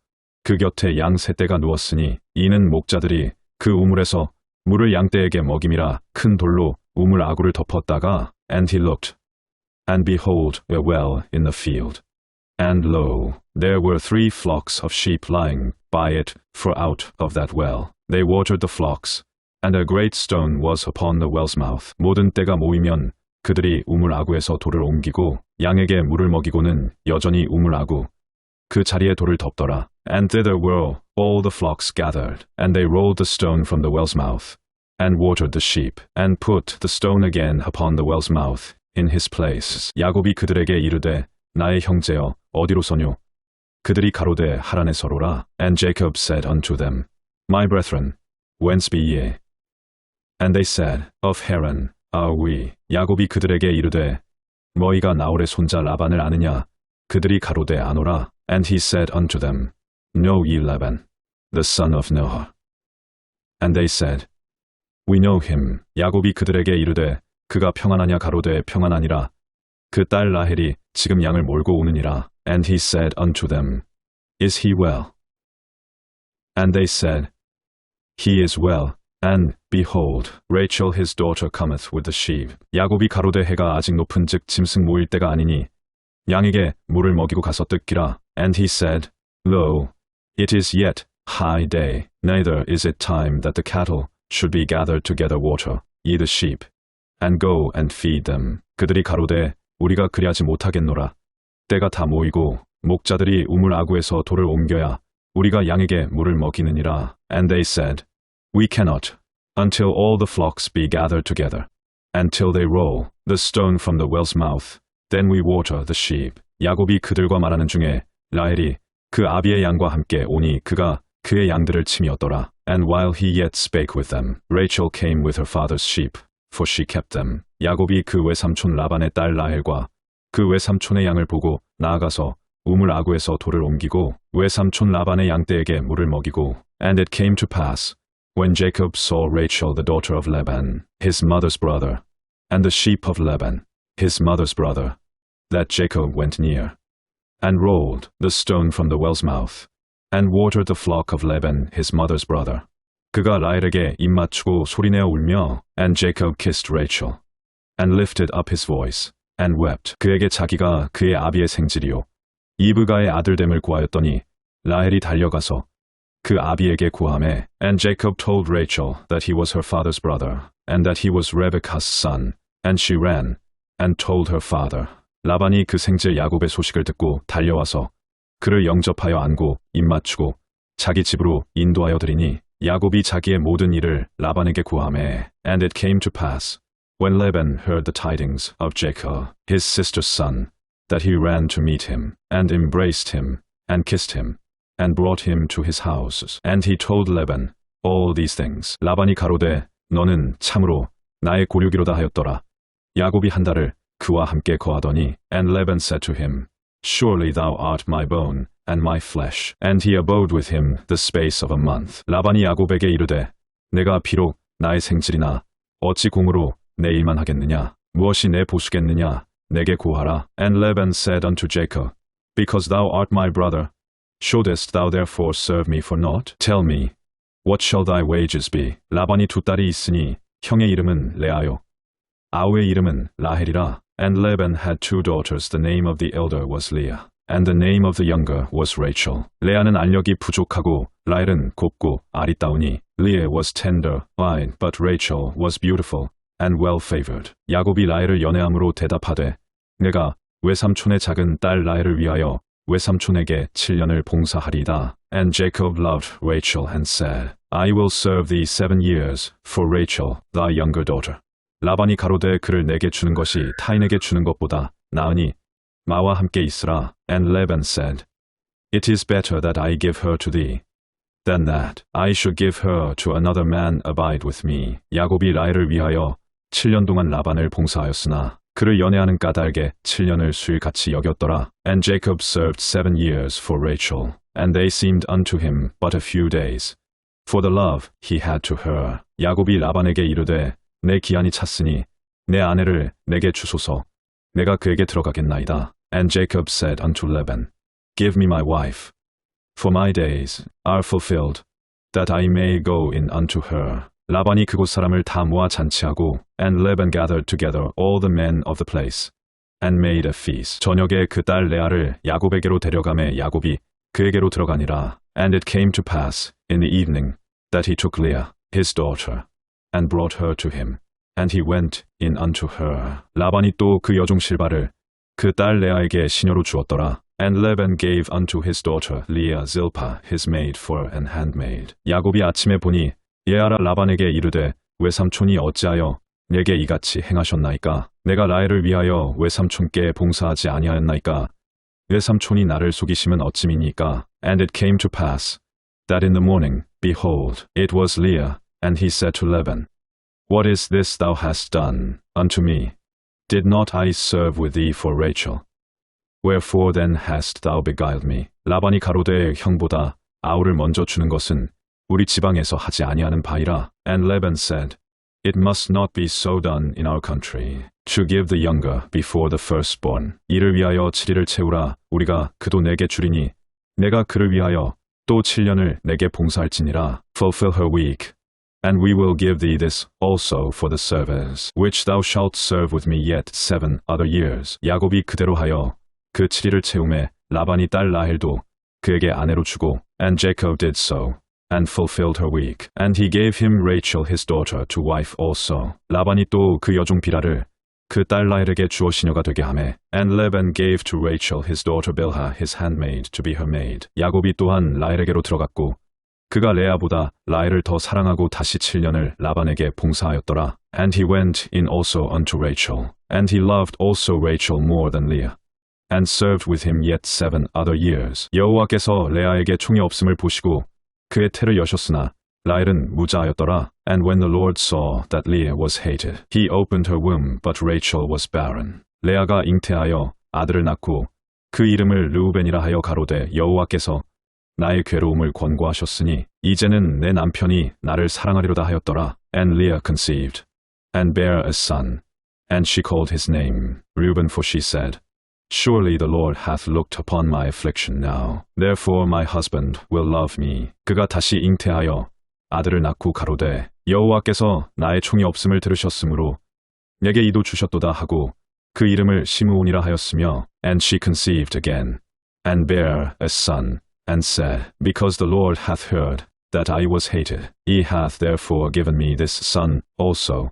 A: 그 곁에 양 세 떼가 누웠으니 이는 목자들이 그 우물에서 물을 양떼에게 먹임이라. 큰 돌로 우물 아구를 덮었다가 And he looked, and behold, a well in the field. And lo, there were 3 flocks of sheep lying by it, for out of that well they watered the flocks, and a great stone was upon the well's mouth. 모든 때가 모이면 그들이 우물 아구에서 돌을 옮기고 양에게 물을 먹이고는 여전히 우물 아구 그 자리에 돌을 덮더라. And thither were all the flocks gathered, and they rolled the stone from the well's mouth, and watered the sheep, and put the stone again upon the well's mouth in his place. 야곱이 그들에게 이르되 나의 형제여 어디로서뇨? 그들이 가로되 하란에서로라. And Jacob said unto them, My brethren, whence be ye? And they said, Of Haran are we. 야곱이 그들에게 이르되 너희가 나홀의 손자 라반을 아느냐? 그들이 가로되 아노라. And he said unto them, Know ye Laban, the son of Noah? And they said, We know him. 야곱이 그들에게 이르되 그가 평안하냐? 가로되 평안하니라. 그 딸 라헬이 지금 양을 몰고 오느니라. And he said unto them, Is he well? And they said, He is well. And, behold, Rachel his daughter cometh with the sheep. 야곱이 가로되 해가 아직 높은즉 짐승 모일 때가 아니니 양에게 물을 먹이고 가서 뜯기라. And he said, Lo, it is yet high day, neither is it time that the cattle should be gathered together water, ye the sheep, and go and feed them. 그들이 가로되 우리가 그리하지 못하겠노라. 때가 다 모이고 목자들이 우물 아구에서 돌을 옮겨야 우리가 양에게 물을 먹이느니라. And they said, We cannot, until all the flocks be gathered together, until they roll the stone from the well's mouth, then we water the sheep. 야곱이 그들과 말하는 중에 라헬이 그 아비의 양과 함께 오니 그가 그의 양들을 치미었더라. And while he yet spake with them, Rachel came with her father's sheep, for she kept them. 야곱이 그 외삼촌 라반의 딸 라헬과 그 외삼촌의 양을 보고 나아가서 우물 아구에서 돌을 옮기고 외삼촌 라반의 양떼에게 물을 먹이고. And it came to pass, when Jacob saw Rachel the daughter of Laban, his mother's brother, and the sheep of Laban, his mother's brother, that Jacob went near, and rolled the stone from the well's mouth, and watered the flock of Laban his mother's brother. 그가 라헬에게 입 맞추고 소리내어 울며, and Jacob kissed Rachel, and lifted up his voice, and wept. 그에게 자기가 그의 아비의 생질이요 이브가의 아들됨을 구하였더니 라헬이 달려가서 그 아비에게 구하매. And Jacob told Rachel that he was her father's brother, and that he was Rebekah's son, and she ran, and told her father. 라반이 그 생질 야곱의 소식을 듣고 달려와서 그를 영접하여 안고 입 맞추고 자기 집으로 인도하여 드리니 야곱이 자기의 모든 일을 라반에게 구하매. And it came to pass, when Laban heard the tidings of Jacob, his sister's son, that he ran to meet him, and embraced him, and kissed him, and brought him to his house. And he told Laban all these things. 라반이 가로되 너는 참으로 나의 고류기로다 하였더라. 야곱이 한 달을 그와 함께 거하더니. And Laban said to him, Surely thou art my bone, and my flesh. And he abode with him the space of a month. 라반이 야곱에게 이르되 내가 비록 나의 생질이나 어찌 공으로 내 일만 하겠느냐? 무엇이 내 보수겠느냐? 내게 구하라. And Laban said unto Jacob, Because thou art my brother, shouldest thou therefore serve me for naught? Tell me, what shall thy wages be? 라반이 두 딸이 있으니 형의 이름은 레아요, 아우의 이름은 라헬이라. And Laban had two daughters. The name of the elder was Leah, and the name of the younger was Rachel. 레아는 알력이 부족하고 라헬은 곱고 아리따우니. Leah was tender-eyed, but Rachel was beautiful and well-favored. 야곱이 라헬을 연애함으로 대답하되 내가 외삼촌의 작은 딸 라헬을 위하여 외삼촌에게 7년을 봉사하리이다. And Jacob loved Rachel and said, I will serve thee 7 years for Rachel, thy younger daughter. 라반이 가로되 그를 내게 주는 것이 타인에게 주는 것보다 나으니 마와 함께 있으라. And Laban said, It is better that I give her to thee, than that I should give her to another man abide with me. 야곱이 라헬을 위하여 7년 동안 라반을 봉사하였으나 그를 연애하는 까닭에 7년을 수일같이 여겼더라. And Jacob served 7 years for Rachel, and they seemed unto him but a few days, for the love he had to her. 야곱이 라반에게 이르되 내 기한이 찼으니 내 아내를 내게 주소서. 내가 그에게 들어가겠나이다. And Jacob said unto Laban, Give me my wife, for my days are fulfilled, that I may go in unto her. 라반이 그곳 사람을 다 모아 잔치하고, and Laban gathered together all the men of the place, and made a feast. 저녁에 그 딸 레아를 야곱에게로 데려가매 야곱이 그에게로 들어가니라. And it came to pass in the evening that he took Leah, his daughter, and brought her to him, and he went in unto her. 라반이 또 그 여종 실바를 그 딸 레아에게 시녀로 주었더라. And Laban gave unto his daughter Leah Zilpah his maid for an handmaid. 야곱이 아침에 보니 레아라 라반에게 이르되 외삼촌이 어찌하여 내게 이같이 행하셨나이까? 내가 라헬을 위하여 외삼촌께 봉사하지 아니하였나이까? 외삼촌이 나를 속이심은 어찌미니까? And it came to pass that in the morning, behold, it was Leah, and he said to Laban, What is this thou hast done unto me? Did not I serve with thee for Rachel? Wherefore then hast thou beguiled me? 라반이 가로되 형보다 아우를 먼저 주는 것은 우리 지방에서 하지 아니하는 바이라. And Laban said, It must not be so done in our country, to give the younger before the firstborn. 이를 위하여 7일을 채우라. 우리가 그도 내게 주리니 내가 그를 위하여 또 7년을 내게 봉사할지니라. Fulfill her week. And we will give thee this also for the service which thou shalt serve with me yet 7 other years. 야곱이 그대로 하여 그 7일을 채우매 라반이 딸 라헬도 그에게 아내로 주고 and Jacob did so and fulfilled her week. And he gave him Rachel his daughter to wife also. 라반이 또 그 여종 비라를 그 딸 라헬에게 주어 시녀가 되게 하매 and Laban gave to Rachel his daughter Bilhah his handmaid to be her maid. 야곱이 또한 라헬에게로 들어갔고 그가 레아보다 라헬을 더 사랑하고 다시 7년을 라반에게 봉사하였더라. And he went in also unto Rachel. And he loved also Rachel more than Leah. And served with him yet 7 other years. 여호와께서 레아에게 총이 없음을 보시고 그의 태를 여셨으나 라헬은 무자하였더라. And when the Lord saw that Leah was hated, he opened her womb, but Rachel was barren. 레아가 잉태하여 아들을 낳고 그 이름을 르우벤이라 하여 가로되 여호와께서 나의 괴로움을 권고하셨으니 이제는 내 남편이 나를 사랑하리로다 하였더라. And Leah conceived and bare a son, and she called his name Reuben, for she said, Surely the Lord hath looked upon my affliction now. Therefore my husband will love me. 그가 다시 잉태하여 아들을 낳고 가로되 여호와께서 나의 총이 없음을 들으셨으므로 내게 이도 주셨도다 하고 그 이름을 시므온이라 하였으며 And she conceived again and bare a son and said, Because the Lord hath heard that I was hated, he hath therefore given me this son also.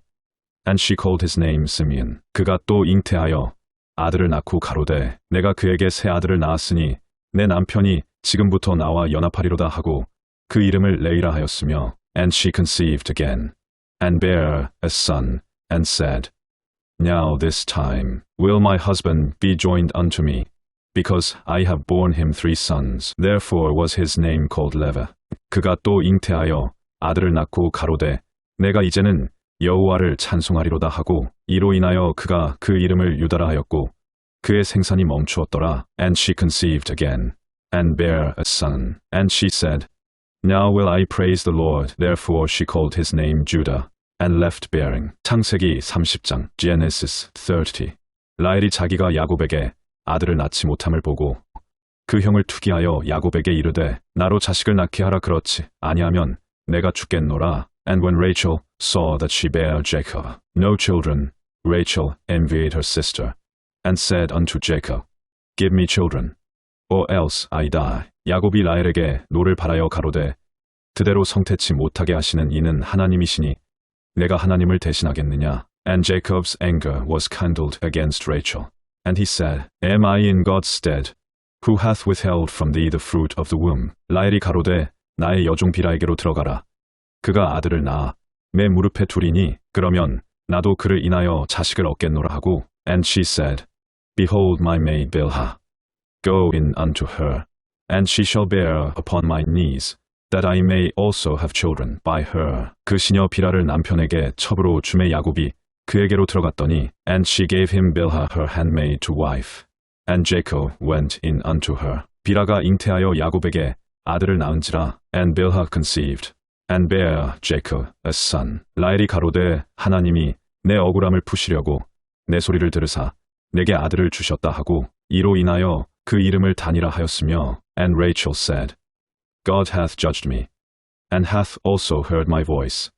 A: And she called his name Simeon. 그가 또 잉태하여 아들을 낳고 가로되 내가 그에게 새 아들을 낳았으니 내 남편이 지금부터 나와 연합하리로다 하고 그 이름을 레이라 하였으며 And she conceived again and bare a son and said, Now this time will my husband be joined unto me, because I have borne him 3 sons. Therefore was his name called Levi. 그가 또 잉태하여 아들을 낳고 가로되 내가 이제는 여호와를 찬송하리로다 하고 이로 인하여 그가 그 이름을 유다라 하였고 그의 생산이 멈추었더라. And she conceived again and bare a son. And she said, Now will I praise the Lord. Therefore she called his name Judah and left bearing. 창세기 30장 Genesis 30. 라헬이 자기가 야곱에게 아들을 낳지 못함을 보고 그 형을 투기하여 야곱에게 이르되 나로 자식을 낳게 하라. 그렇지 아니하면 내가 죽겠노라. And when Rachel saw that she bare Jacob no children, Rachel envied her sister, and said unto Jacob, Give me children, or else I die. 야곱이 라헬에게 노를 바라여 가로되 그대로 성태치 못하게 하시는 이는 하나님이시니 내가 하나님을 대신하겠느냐. And Jacob's anger was kindled against Rachel, and he said, Am I in God's stead, who hath withheld from thee the fruit of the womb? 라헬이 가로되 나의 여종 비라에게로 들어가라. 그가 아들을 낳아 내 무릎에 두리니 그러면 나도 그를 인하여 자식을 얻겠노라 하고 And she said, Behold my maid Bilhah, go in unto her, and she shall bear upon my knees, that I may also have children by her. 그 시녀 비라를 남편에게 첩으로 주매 야곱이 그에게로 들어갔더니 And she gave him Bilhah her handmaid to wife, and Jacob went in unto her. 비라가 잉태하여 야곱에게 아들을 낳은지라. And Bilhah conceived and bare Jacob a son. 라헬이 가로되 하나님이 내 억울함을 푸시려고 내 소리를 들으사 내게 아들을 주셨다 하고 이로 인하여 그 이름을 단이라 하였으며 And Rachel said, God hath judged me, and hath also heard my voice,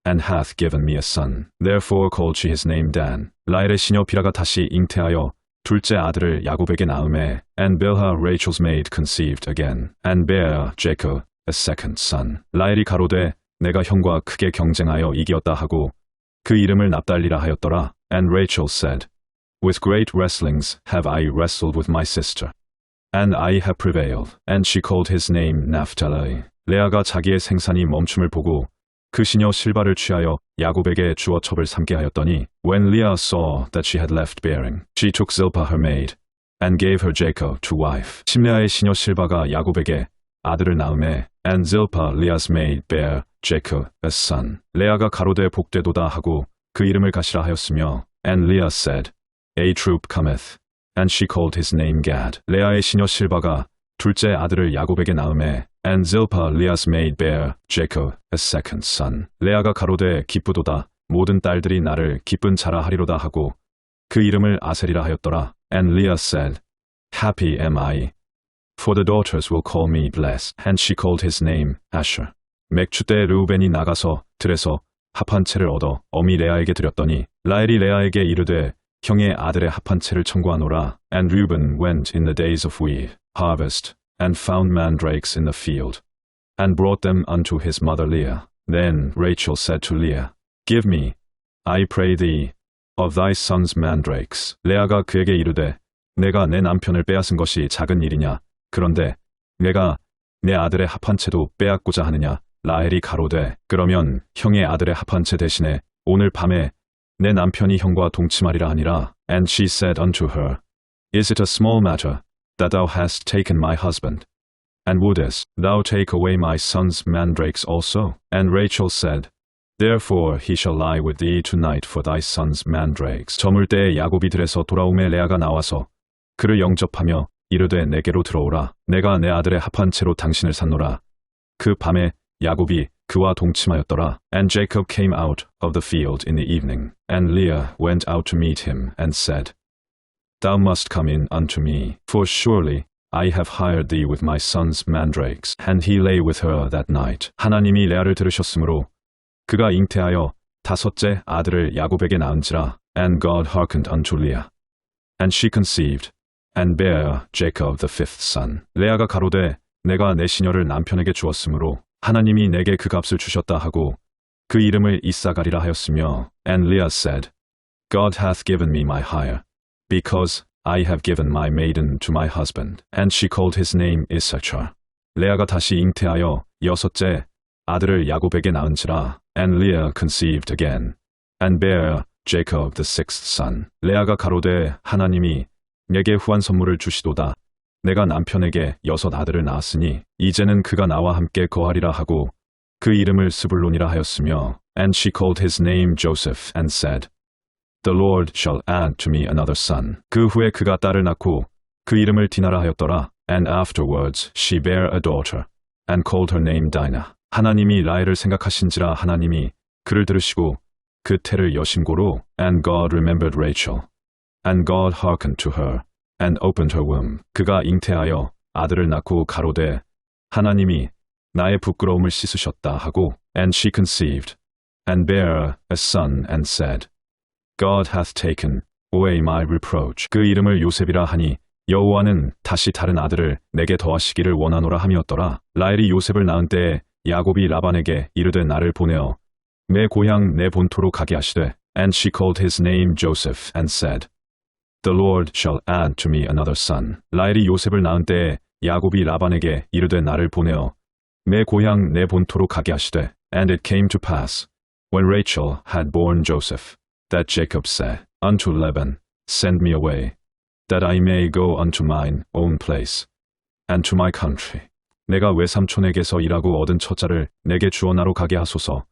A: and hath given me a son. Therefore called she his name Dan. 라헬의 시녀 비라가 다시 잉태하여 둘째 아들을 야곱에게 낳음에 And Bilhah Rachel's maid conceived again, and bare Jacob a second son. 라헬이 가로되 내가 형과 크게 경쟁하여 이기었다 하고 그 이름을 납달리라 하였더라. And Rachel said, With great wrestlings have I wrestled with my sister, and I have prevailed. And she called his name Naphtali. 레아가 자기의 생산이 멈춤을 보고 그 시녀 실바를 취하여 야곱에게 주어 첩을 삼게 하였더니 When Leah saw that she had left bearing, she took Zilpah her maid, and gave her Jacob to wife. 심레아의 시녀 실바가 야곱에게 아들을 낳음에 And Zilpah Leah's maid bare Jacob a son. 레아가 가로되 복되도다 하고 그 이름을 가시라 하였으며 And Leah said, A troop cometh, and she called his name Gad. 레아의 시녀 실바가 둘째 아들을 야곱에게 낳음에 And Zilpah Leah's maid bare Jacob a second son. 레아가 가로되 기쁘도다 모든 딸들이 나를 기쁜 자라 하리로다 하고 그 이름을 아셀이라 하였더라. And Leah said, Happy am I for the daughters will call me blessed. And she called his name Asher. 맥주 때 르우벤이 나가서 들에서 합한 채를 얻어 어미 레아에게 드렸더니 라헬이 레아에게 이르되 형의 아들의 합한 채를 청구하노라. And Reuben went in the days of wheat harvest and found mandrakes in the field and brought them unto his mother Leah. Then Rachel said to Leah, Give me, I pray thee, of thy son's mandrakes. 레아가 그에게 이르되 내가 내 남편을 빼앗은 것이 작은 일이냐? 그런데 내가 내 아들의 합한 채도 빼앗고자 하느냐? 라헬이 가로되 그러면 형의 아들의 합한 채 대신에 오늘 밤에 내 남편이 형과 동침하리라 하니라. And she said unto her, Is it a small matter that thou hast taken my husband? And wouldest thou take away my son's mandrakes also? And Rachel said, Therefore he shall lie with thee tonight for thy son's mandrakes. 저물 때에 야곱이 들에서 돌아오매 레아가 나와서 그를 영접하며 이르되 내게로 들어오라. 내가 내 아들의 합한 채로 당신을 샀노라. 그 밤에 야곱이 그와 동침하였더라. And Jacob came out of the field in the evening, and Leah went out to meet him, and said, Thou must come in unto me, for surely I have hired thee with my son's mandrakes. And he lay with her that night. 하나님이 레아를 들으셨으므로 그가 잉태하여 다섯째 아들을 야곱에게 낳은지라. And God hearkened unto Leah, and she conceived, and bare Jacob the fifth son. 레아가 가로되 내가 내 시녀를 남편에게 주었으므로 하나님이 내게 그 값을 주셨다 하고 그 이름을 이사가리라 하였으며. And Leah said, God hath given me my hire, because I have given my maiden to my husband. And she called his name Issachar. 레아가 다시 잉태하여 여섯째 아들을 야곱에게 낳은지라. And Leah conceived again, and bare Jacob the sixth son. 레아가 가로되 하나님이 내게 후한 선물을 주시도다. 내가 남편에게 여섯 아들을 낳았으니 이제는 그가 나와 함께 거하리라 하고 그 이름을 스불론이라 하였으며. And she called his name Joseph, and said, The Lord shall add to me another son. 그 후에 그가 딸을 낳고 그 이름을 디나라 하였더라. And afterwards she bare a daughter, and called her name Dinah. 하나님이 라헬을 생각하신지라 하나님이 그를 들으시고 그 태를 여심고로. And God remembered Rachel, and God hearkened to her, and opened her womb. 그가 잉태하여 아들을 낳고 가로되 하나님이 나의 부끄러움을 씻으셨다 하고. And she conceived, and bare a son, and said, God hath taken away my reproach. 그 이름을 요셉이라 하니 여호와는 다시 다른 아들을 내게 더하시기를 원하노라 함이었더라. 라헬이 요셉을 낳은 때에 야곱이 라반에게 이르되 나를 보내어 내 고향 내 본토로 가게 하시되. And she called his name Joseph, and said, The Lord shall add to me another son. 라헬이 요셉을 낳은 때에 야곱이 라반에게 이르되 나를 보내어 내 고향 내 본토로 가게 하시되. And it came to pass, when Rachel had borne Joseph, that Jacob said unto Laban, Send me away, that I may go unto mine own place, and to my country. 내가 외삼촌에게서 일하고 얻은 처자를 내게 주어 나로 가게 하소서.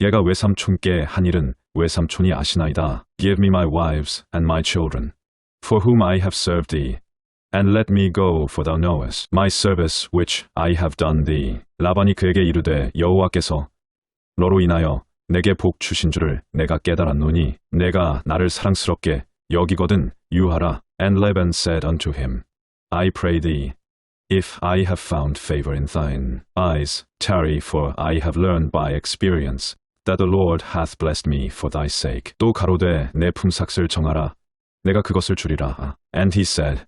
A: 얘가 외삼촌께 한 일은 외삼촌이 아시나이다. Give me my wives and my children, for whom I have served thee, and let me go, for thou knowest my service which I have done thee. 라반이 그에게 이르되 여호와께서 너로 인하여 내게 복 주신 줄을 내가 깨달았노니 내가 나를 사랑스럽게 여기거든 유하라. And Laban said unto him, I pray thee, if I have found favor in thine eyes, tarry, for I have learned by experience that the Lord hath blessed me for thy sake. 또 가로되 내 품삯을 정하라. 내가 그것을 주리라. And he said,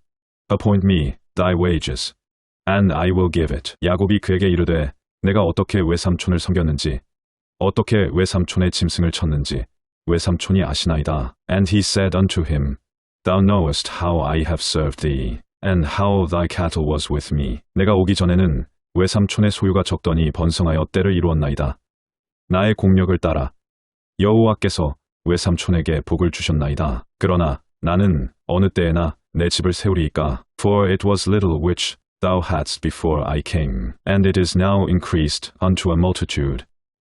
A: Appoint me thy wages, and I will give it. 야곱이 그에게 이르되 내가 어떻게 외삼촌을 섬겼는지 어떻게 외삼촌의 짐승을 쳤는지 외삼촌이 아시나이다. And he said unto him, Thou knowest how I have served thee, and how thy cattle was with me. 내가 오기 전에는 외삼촌의 소유가 적더니 번성하여 때를 이루었나이다. 나의 공력을 따라 여호와께서 외삼촌에게 복을 주셨나이다. 그러나 나는 어느 때에나 내 집을 세우리이까. For it was little which thou hadst before I came, and it is now increased unto a multitude.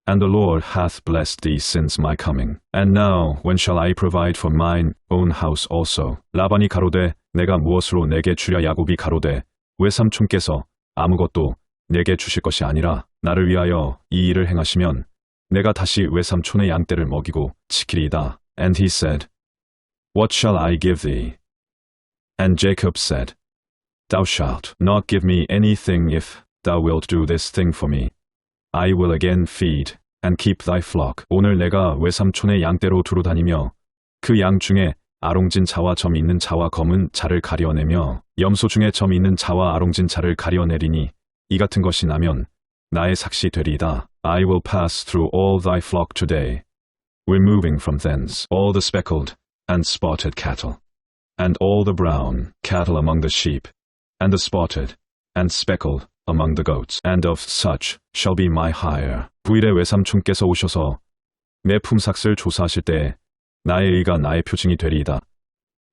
A: And the Lord hath blessed thee since my coming. And now when shall I provide for mine own house also? 라반이 가로되 내가 무엇으로 내게 주랴. 야곱이 가로되 외삼촌께서 아무것도 내게 주실 것이 아니라 나를 위하여 이 일을 행하시면 내가 다시 외삼촌의 양떼를 먹이고 지키리이다. And he said, What shall I give thee? And Jacob said, Thou shalt not give me anything if thou wilt do this thing for me. I will again feed and keep thy flock. 오늘 내가 외삼촌의 양떼로 두루 다니며 그 양 중에 아롱진 자와 점 있는 자와 검은 자를 가려내며 염소 중에 점 있는 자와 아롱진 자를 가려내리니 이 같은 것이 나면 나의 삭시 되리이다. I will pass through all thy flock today, removing from thence all the speckled and spotted cattle, and all the brown cattle among the sheep, and the spotted and speckled among the goats, and of such shall be my hire. 9일에 외삼촌께서 오셔서 내 품삯을 조사하실 때에 나의 의가 나의 표징이 되리이다.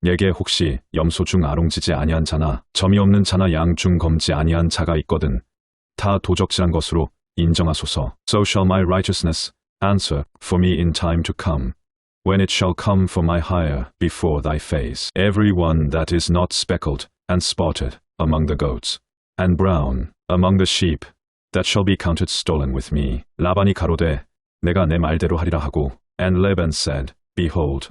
A: 내게 혹시 염소 중 아롱지지 아니한 자나 점이 없는 자나 양 중 검지 아니한 자가 있거든 다 도적질한 것으로 인정하소서. So shall my righteousness answer for me in time to come, when it shall come for my hire before thy face. Every one that is not speckled and spotted among the goats, and brown among the sheep, that shall be counted stolen with me. 라반이 가로되 내가 내 말대로 하리라 하고, and Laban said, Behold,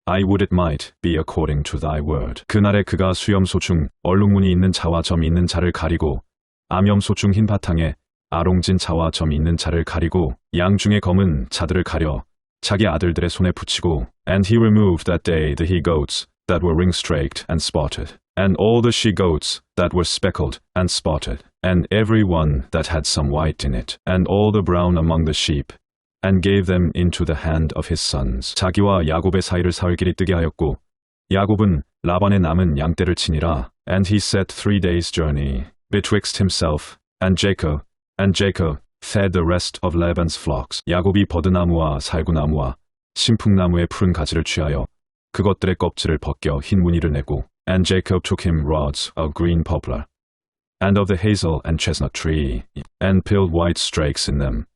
A: I would it might be according to thy word. 그날에 그가 수염소 중 얼룩무늬 있는 자와 점 있는 자를 가리고 암염소 중 흰 바탕에 아롱진 자와 점 있는 자를 가리고 양 중에 검은 자들을 가려 자기 아들들의 손에 붙이고, and he removed that day the he-goats that were ring-straked and spotted, and all the she-goats that were speckled and spotted, and every one that had some white in it, and all the brown among the sheep, and gave them into the hand of his sons. 자기와 야곱의 사이를 사흘 길이 뜨게 하였고 야곱은 라반의 남은 양떼를 치니라. And he set 3 days' journey betwixt himself and Jacob fed the rest of Laban's flocks. 야곱이 버드나무와 살구나무와 신풍나무의 푸른 가지를 취하여 그것들의 껍질을 벗겨 흰 무늬를 내고, and Jacob took him rods of green poplar, and of the hazel and chestnut tree, and peeled white strakes in them,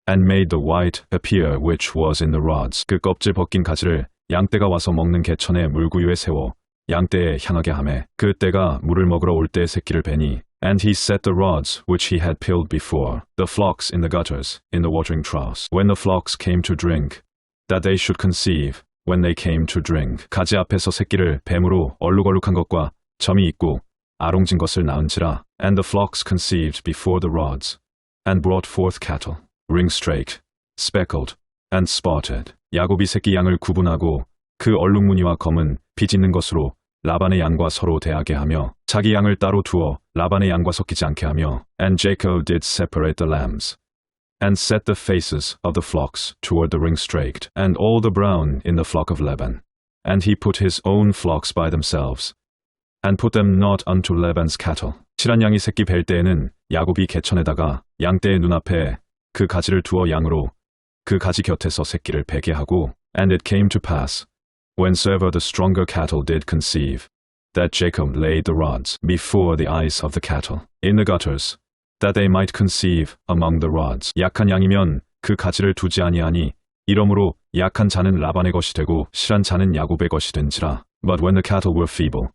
A: and made the white appear which was in the rods. 그 껍질 벗긴 가지를 양떼가 와서 먹는 개천의 물구유에 세워 양떼에 향하게 하매 그 떼가 물을 먹으러 올 때 새끼를 베니, and he set the rods which he had peeled before the flocks in the gutters in the watering troughs, when the flocks came to drink, that they should conceive when they came to drink. 가지 앞에서 새끼를 뱀으로 얼룩얼룩한 것과 점이 있고 아롱진 것을 낳은지라. And the flocks conceived before the rods, and brought forth cattle, ring-straked, speckled, and spotted. 야곱이 새끼 양을 구분하고 그 얼룩무늬와 검은 빚 있는 것으로 라반의 양과 서로 대하게 하며 자기 양을 따로 두어 라반의 양과 섞이지 않게 하며, and Jacob did separate the lambs, and set the faces of the flocks toward the ring-straked, and all the brown in the flock of Laban. And he put his own flocks by themselves, and put them not unto Laban's cattle. 칠한 양이 새끼 뵐 때에는 야곱이 개천에다가 양떼의 눈앞에 그 가지를 두어 양으로 그 가지 곁에서 새끼를 베게 하고, and it came to pass, whensoever the stronger cattle did conceive, that Jacob laid the rods before the eyes of the cattle in the gutters, that they might conceive among the rods. 약한 양이면 그 가지를 두지 아니하니 이러므로 약한 자는 라반의 것이 되고 실한 자는 야곱의 것이 된지라. But when the cattle were feeble,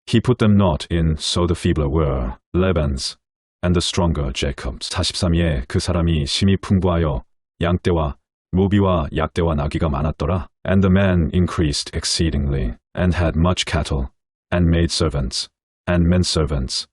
A: he put them not in, so the feebler were Laban's, and the stronger Jacob's. 43에 그 사람이 심히 풍부하여 양떼와 모비와 약떼와 나귀가 많았더라. And the man increased exceedingly, and had much cattle, and maidservants, and menservants,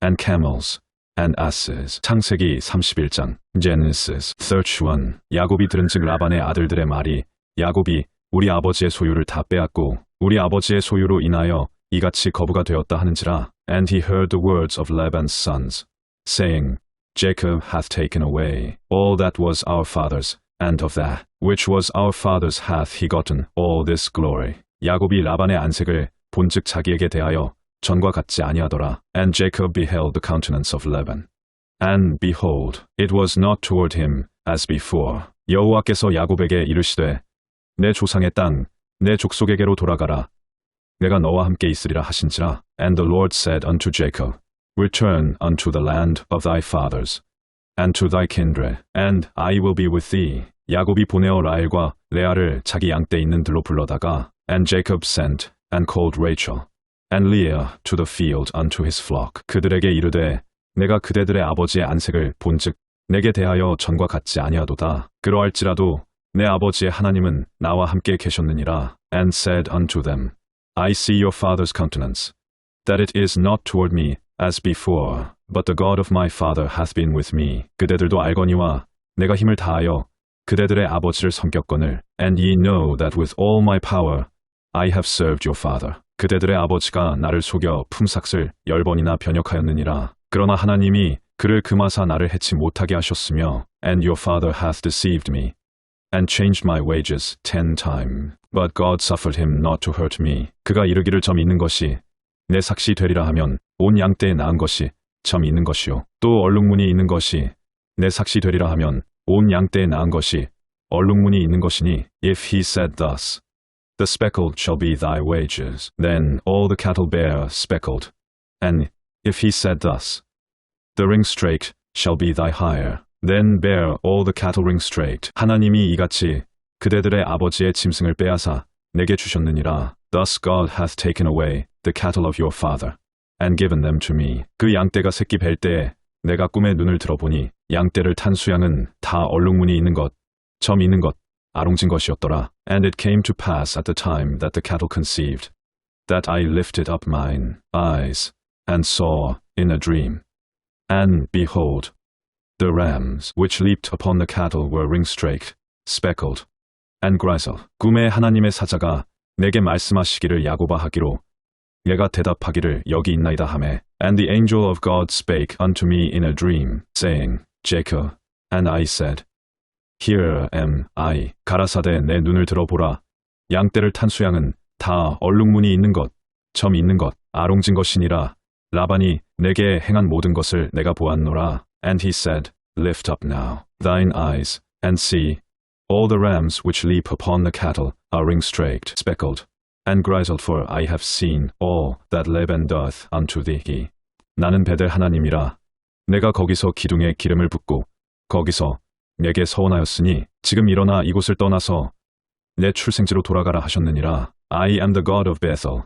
A: and camels, and asses. 창세기 31장. Genesis 31. 야곱이 들은즉 라반의 아들들의 말이 야곱이 우리 아버지의 소유를 다 빼앗고 우리 아버지의 소유로 인하여 이같이 거부가 되었다 하는지라. And he heard the words of Laban's sons, saying, Jacob hath taken away all that was our father's, and of that which was our father's hath he gotten all this glory. 야곱이 라반의 안색을 본즉 자기에게 대하여 전과 같지 아니하더라. And Jacob beheld the countenance of Laban, and behold, it was not toward him as before. 여호와께서 야곱에게 이르시되 내 조상의 땅, 내 족속에게로 돌아가라. 내가 너와 함께 있으리라 하신지라. And the Lord said unto Jacob, Return unto the land of thy fathers, and to thy kindred, and I will be with thee. 야곱이 보내어 라헬과 레아를 자기 양떼 있는 들로 불러다가, and Jacob sent and called Rachel and Leah to the field unto his flock. 그들에게 이르되 내가 그대들의 아버지의 안색을 본즉 내게 대하여 전과 같지 아니하도다. 그러할지라도 내 아버지의 하나님은 나와 함께 계셨느니라. And said unto them, I see your father's countenance, that it is not toward me as before, but the God of my father hath been with me. 그대들도 알거니와 내가 힘을 다하여 그대들의 아버지를 섬겼거늘. And ye know that with all my power I have served your father. 그대들의 아버지가 나를 속여 품삯을 10번이나 변역하였느니라. 그러나 하나님이 그를 금하사 나를 해치 못하게 하셨으며, and your father hath deceived me, and changed my wages 10 times. But God suffered him not to hurt me. 그가 이르기를 점 있는 것이 내 삭시 되리라 하면 온 양떼에 낳은 것이 점 있는 것이요. 또 얼룩무늬 있는 것이 내 삭시 되리라 하면 온 양떼에 낳은 것이 얼룩무늬 있는 것이니, if he said thus, the speckled shall be thy wages, then all the cattle bear speckled. And if he said thus, the ringstraked shall be thy hire, then bear all the cattle ringstraked. 하나님이 이같이 그대들의 아버지의 짐승을 빼앗아 내게 주셨느니라. Thus God hath taken away the cattle of your father, and given them to me. 그 양떼가 새끼 뵐 때에 내가 꿈에 눈을 들어보니 양떼를 탄 수양은 다 얼룩무늬 있는 것, 점 있는 것, 아롱진 것이었더라. And it came to pass at the time that the cattle conceived, that I lifted up mine eyes, and saw in a dream, and behold, the rams which leaped upon the cattle were ringstraked, speckled, and grizzled. 꿈에 하나님의 사자가 내게 말씀하시기를 야고바 하기로, 내가 대답하기를 여기 있나이다 하매. And the angel of God spake unto me in a dream, saying, Jacob. And I said, Here am I. 가라사대 내 눈을 들어보라. 양떼를 탄 수양은 다 얼룩무늬 있는 것, 점 있는 것, 아롱진 것이니라. 라반이 내게 행한 모든 것을 내가 보았노라. And he said, Lift up now thine eyes, and see, all the rams which leap upon the cattle are ringstraked, speckled, and grizzled, for I have seen all that Laban doth unto thee. 나는 베델 하나님이라. 내가 거기서 기둥에 기름을 붓고 거기서 내게 서원하였으니 지금 일어나 이곳을 떠나서 내 출생지로 돌아가라 하셨느니라. I am the God of Bethel,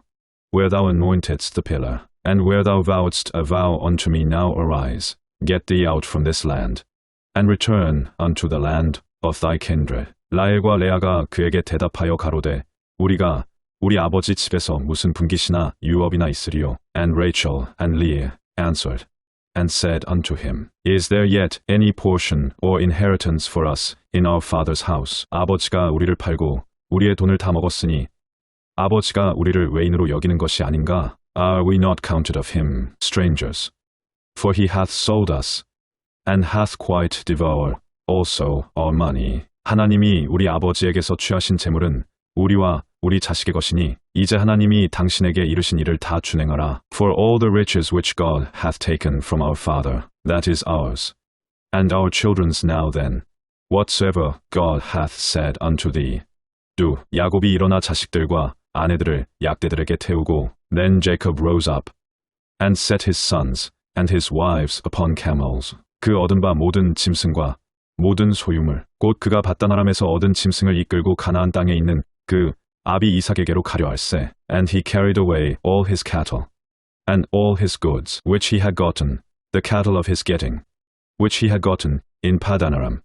A: where thou anointedst the pillar, and where thou vowedst a vow unto me. Now arise, get thee out from this land, and return unto the land of thy kindred. 라헬과 레아가 그에게 대답하여 가로되, 우리가 우리 아버지 집에서 무슨 분깃이나 유업이나 있으리요? And Rachel and Leah answered and said unto him, Is there yet any portion or inheritance for us in our father's house? 아버지가 우리를 팔고 우리의 돈을 다 먹었으니 아버지가 우리를 외인으로 여기는 것이 아닌가? Are we not counted of him strangers? For he hath sold us, and hath quite devoured also our money. 하나님이 우리 아버지에게서 취하신 재물은 우리와 우리 자식의 것이니 이제 하나님이 당신에게 이르신 일을 다 준행하라. For all the riches which God hath taken from our father, that is ours, and our children's. Now then, whatsoever God hath said unto thee, do. 야곱이 일어나 자식들과 아내들을 약대들에게 태우고, then Jacob rose up, and set his sons and his wives upon camels. 그 얻은 바 모든 짐승과 모든 소유물, 곧 그가 밧단아람에서 얻은 짐승을 이끌고 가나안 땅에 있는 그 아비 이삭에게로 가려 할세. And he carried away all his cattle, and all his goods, which he had gotten, the cattle of his getting, which he had gotten in Padanaram,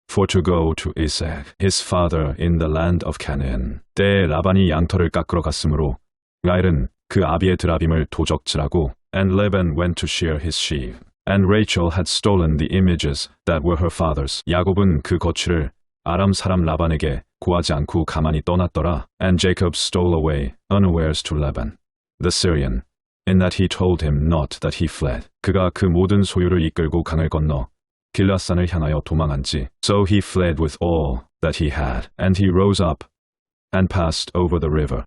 A: for to go to Isaac, his father, in the land of Canaan. 때에 라반이 양털을 깎으러 갔으므로 라헬은 그 아비의 드라빔을 도적질하고, and Laban went to shear his sheep. And Rachel had stolen the images that were her father's. 야곱은 그 거취를 아람 사람 라반에게 구하지 않고 가만히 떠났더라. And Jacob stole away unawares to Laban, the Syrian, in that he told him not that he fled. 그가 그 모든 소유를 이끌고 강을 건너 길라산을 향하여 도망한지. So he fled with all that he had. And he rose up and passed over the river,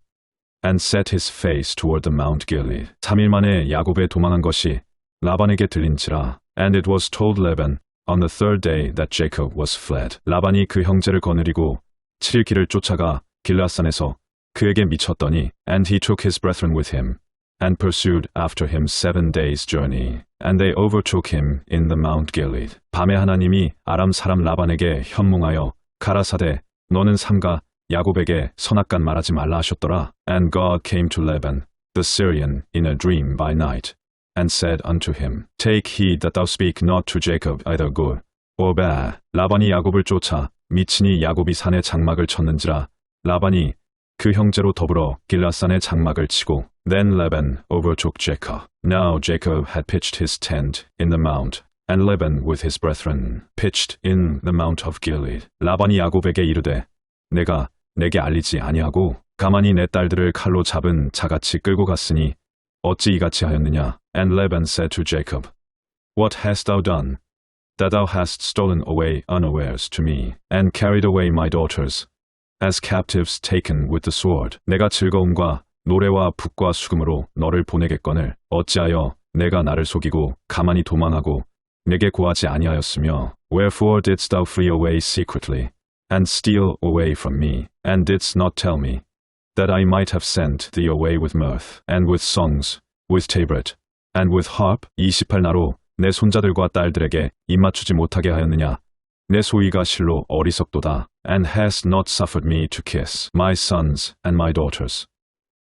A: and set his face toward the Mount Gilead. 3일 만에 야곱의 도망한 것이 라반에게 들린지라. And it was told Laban on the third day that Jacob was fled. 라반이 그 형제를 거느리고 7일 길을 쫓아가 길라산에서 그에게 미쳤더니, and he took his brethren with him, and pursued after him 7 days' journey. And they overtook him in the Mount Gilead. 밤에 하나님이 아람 사람 라반에게 현몽하여 가라사대, 너는 삼가 야곱에게 선악간 말하지 말라 하셨더라. And God came to Laban, the Syrian, in a dream by night, and said unto him, Take heed that thou speak not to Jacob either good or bad. 라반이 야곱을 쫓아 미치니 야곱이 산에 장막을 쳤는지라. 라반이 그 형제로 더불어 길라산에 장막을 치고 Then Laban overtook Jacob. Now Jacob had pitched his tent in the mount, and Laban with his brethren pitched in the mount of Gilead. 라반이 야곱에게 이르되 내가 내게 알리지 아니하고 가만히 내 딸들을 칼로 잡은 자같이 끌고 갔으니 어찌 이같이 하였느냐? And Laban said to Jacob, What hast thou done, that thou hast stolen away unawares to me, and carried away my daughters, as captives taken with the sword? 내가 즐거움과 노래와 북과 수금으로 너를 보내겠거늘 어찌하여 내가 나를 속이고 가만히 도망하고 내게 고하지 아니하였으며? Wherefore didst thou flee away secretly, and steal away from me, and didst not tell me, that I might have sent thee away with mirth, and with songs, with tabret, and with harp? 28나로 내 손자들과 딸들에게 입맞추지 못하게 하였느냐? 내 소위가 실로 어리석도다. And hast not suffered me to kiss my sons and my daughters.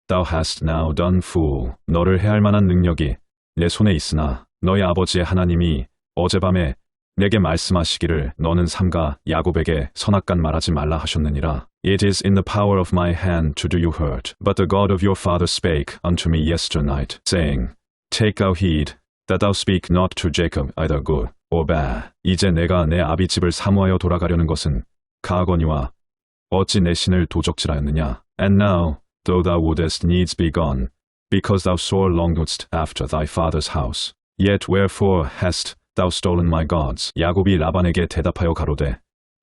A: Thou hast now done fool. 너를 해할 만한 능력이 내 손에 있으나 너희 아버지의 하나님이 어젯밤에 내게 말씀하시기를 너는 삼가 야곱에게 선악간 말하지 말라 하셨느니라. It is in the power of my hand to do you hurt. But the God of your father spake unto me yesternight, saying, Take thou heed, that thou speak not to Jacob either good or bad. 이제 내가 내 아비 집을 사모하여 돌아가려는 것은 가하거니와 어찌 내 신을 도적질하였느냐? And now, though thou wouldest needs be gone, because thou sore longedst after thy father's house, yet wherefore hast thou stolen my gods? 야곱이 라반에게 대답하여 가로되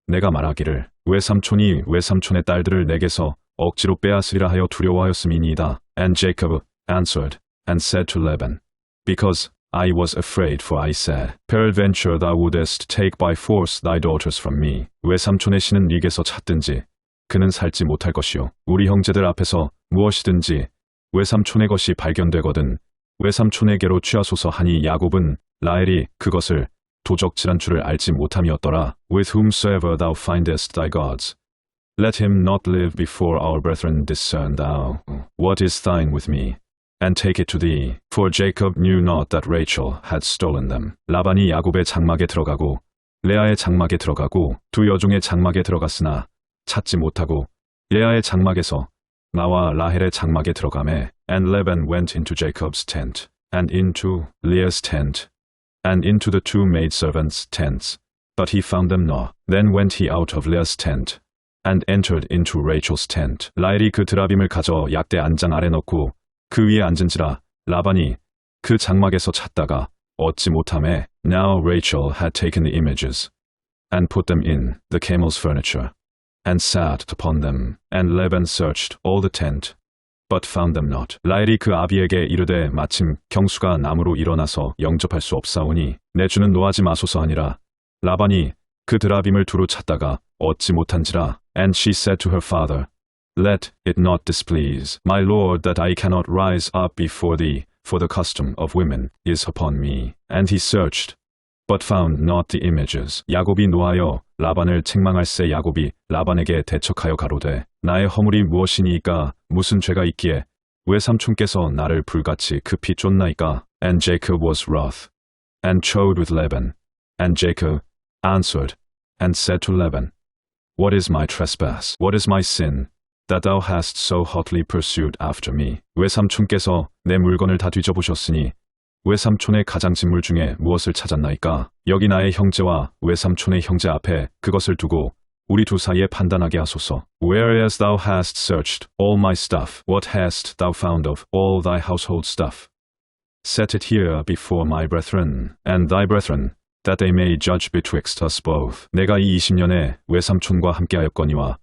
A: 내가 말하기를 외삼촌이 외삼촌의 딸들을 내게서 억지로 빼앗으리라 하여 두려워하였음이니이다. And Jacob answered and said to Laban, Because I was afraid, for I said, Peradventure thou wouldest take by force thy daughters from me. 외삼촌의 신은 네게서 찾든지 그는 살지 못할 것이요 우리 형제들 앞에서 무엇이든지 외삼촌의 것이 발견되거든 외삼촌에게로 취하소서 하니 야곱은 라헬이 그것을 도적질한 줄을 알지 못함이었더라. With whomsoever thou findest thy gods, let him not live before our brethren. Discern thou what is thine with me, and take it to thee. For Jacob knew not that Rachel had stolen them. 라반이 야곱의 장막에 들어가고 레아의 장막에 들어가고 두 여종의 장막에 들어갔으나 찾지 못하고 레아의 장막에서 나와 라헬의 장막에 들어가매. And Laban went into Jacob's tent, and into Leah's tent, and into the two maidservants' tents, but he found them not. Then went he out of Leah's tent, and entered into Rachel's tent. 라헬이 그 드라빔을 가져 약대 안장 아래 넣고 그 위에 앉은지라 라반이 그 장막에서 찾다가 얻지 못하매. Now Rachel had taken the images, and put them in the camel's furniture, and sat upon them. And Laban searched all the tent, but found them not. 라헬이 그 아비에게 이르되 마침 경수가 남으로 일어나서 영접할 수 없사오니 내 주는 노하지 마소서 하니라. 라반이 그 드라빔을 두루 찾다가 얻지 못한지라. And she said to her father, Let it not displease my lord that I cannot rise up before thee, for the custom of women is upon me. And he searched, but found not the images. 야곱이 노하여 라반을 책망할세. 야곱이 라반에게 대척하여 가로되 나의 허물이 무엇이니이까? 무슨 죄가 있기에 외삼촌께서 나를 불같이 급히 쫓나이까? And Jacob was wroth, and chode with Laban. And Jacob answered, and said to Laban, What is my trespass? What is my sin, that thou hast so hotly pursued after me? 외삼촌께서 내 물건을 다 뒤져보셨으니 외삼촌의 가장진물 중에 무엇을 찾았나이까? 여기 나의 형제와 외삼촌의 형제 앞에 그것을 두고 우리 두 사이에 판단하게 하소서. Whereas thou hast searched all my stuff, what hast thou found of all thy household stuff? Set it here before my brethren, and thy brethren, that they may judge betwixt us both. 내가 이 20년에 외삼촌과 함께하였거니와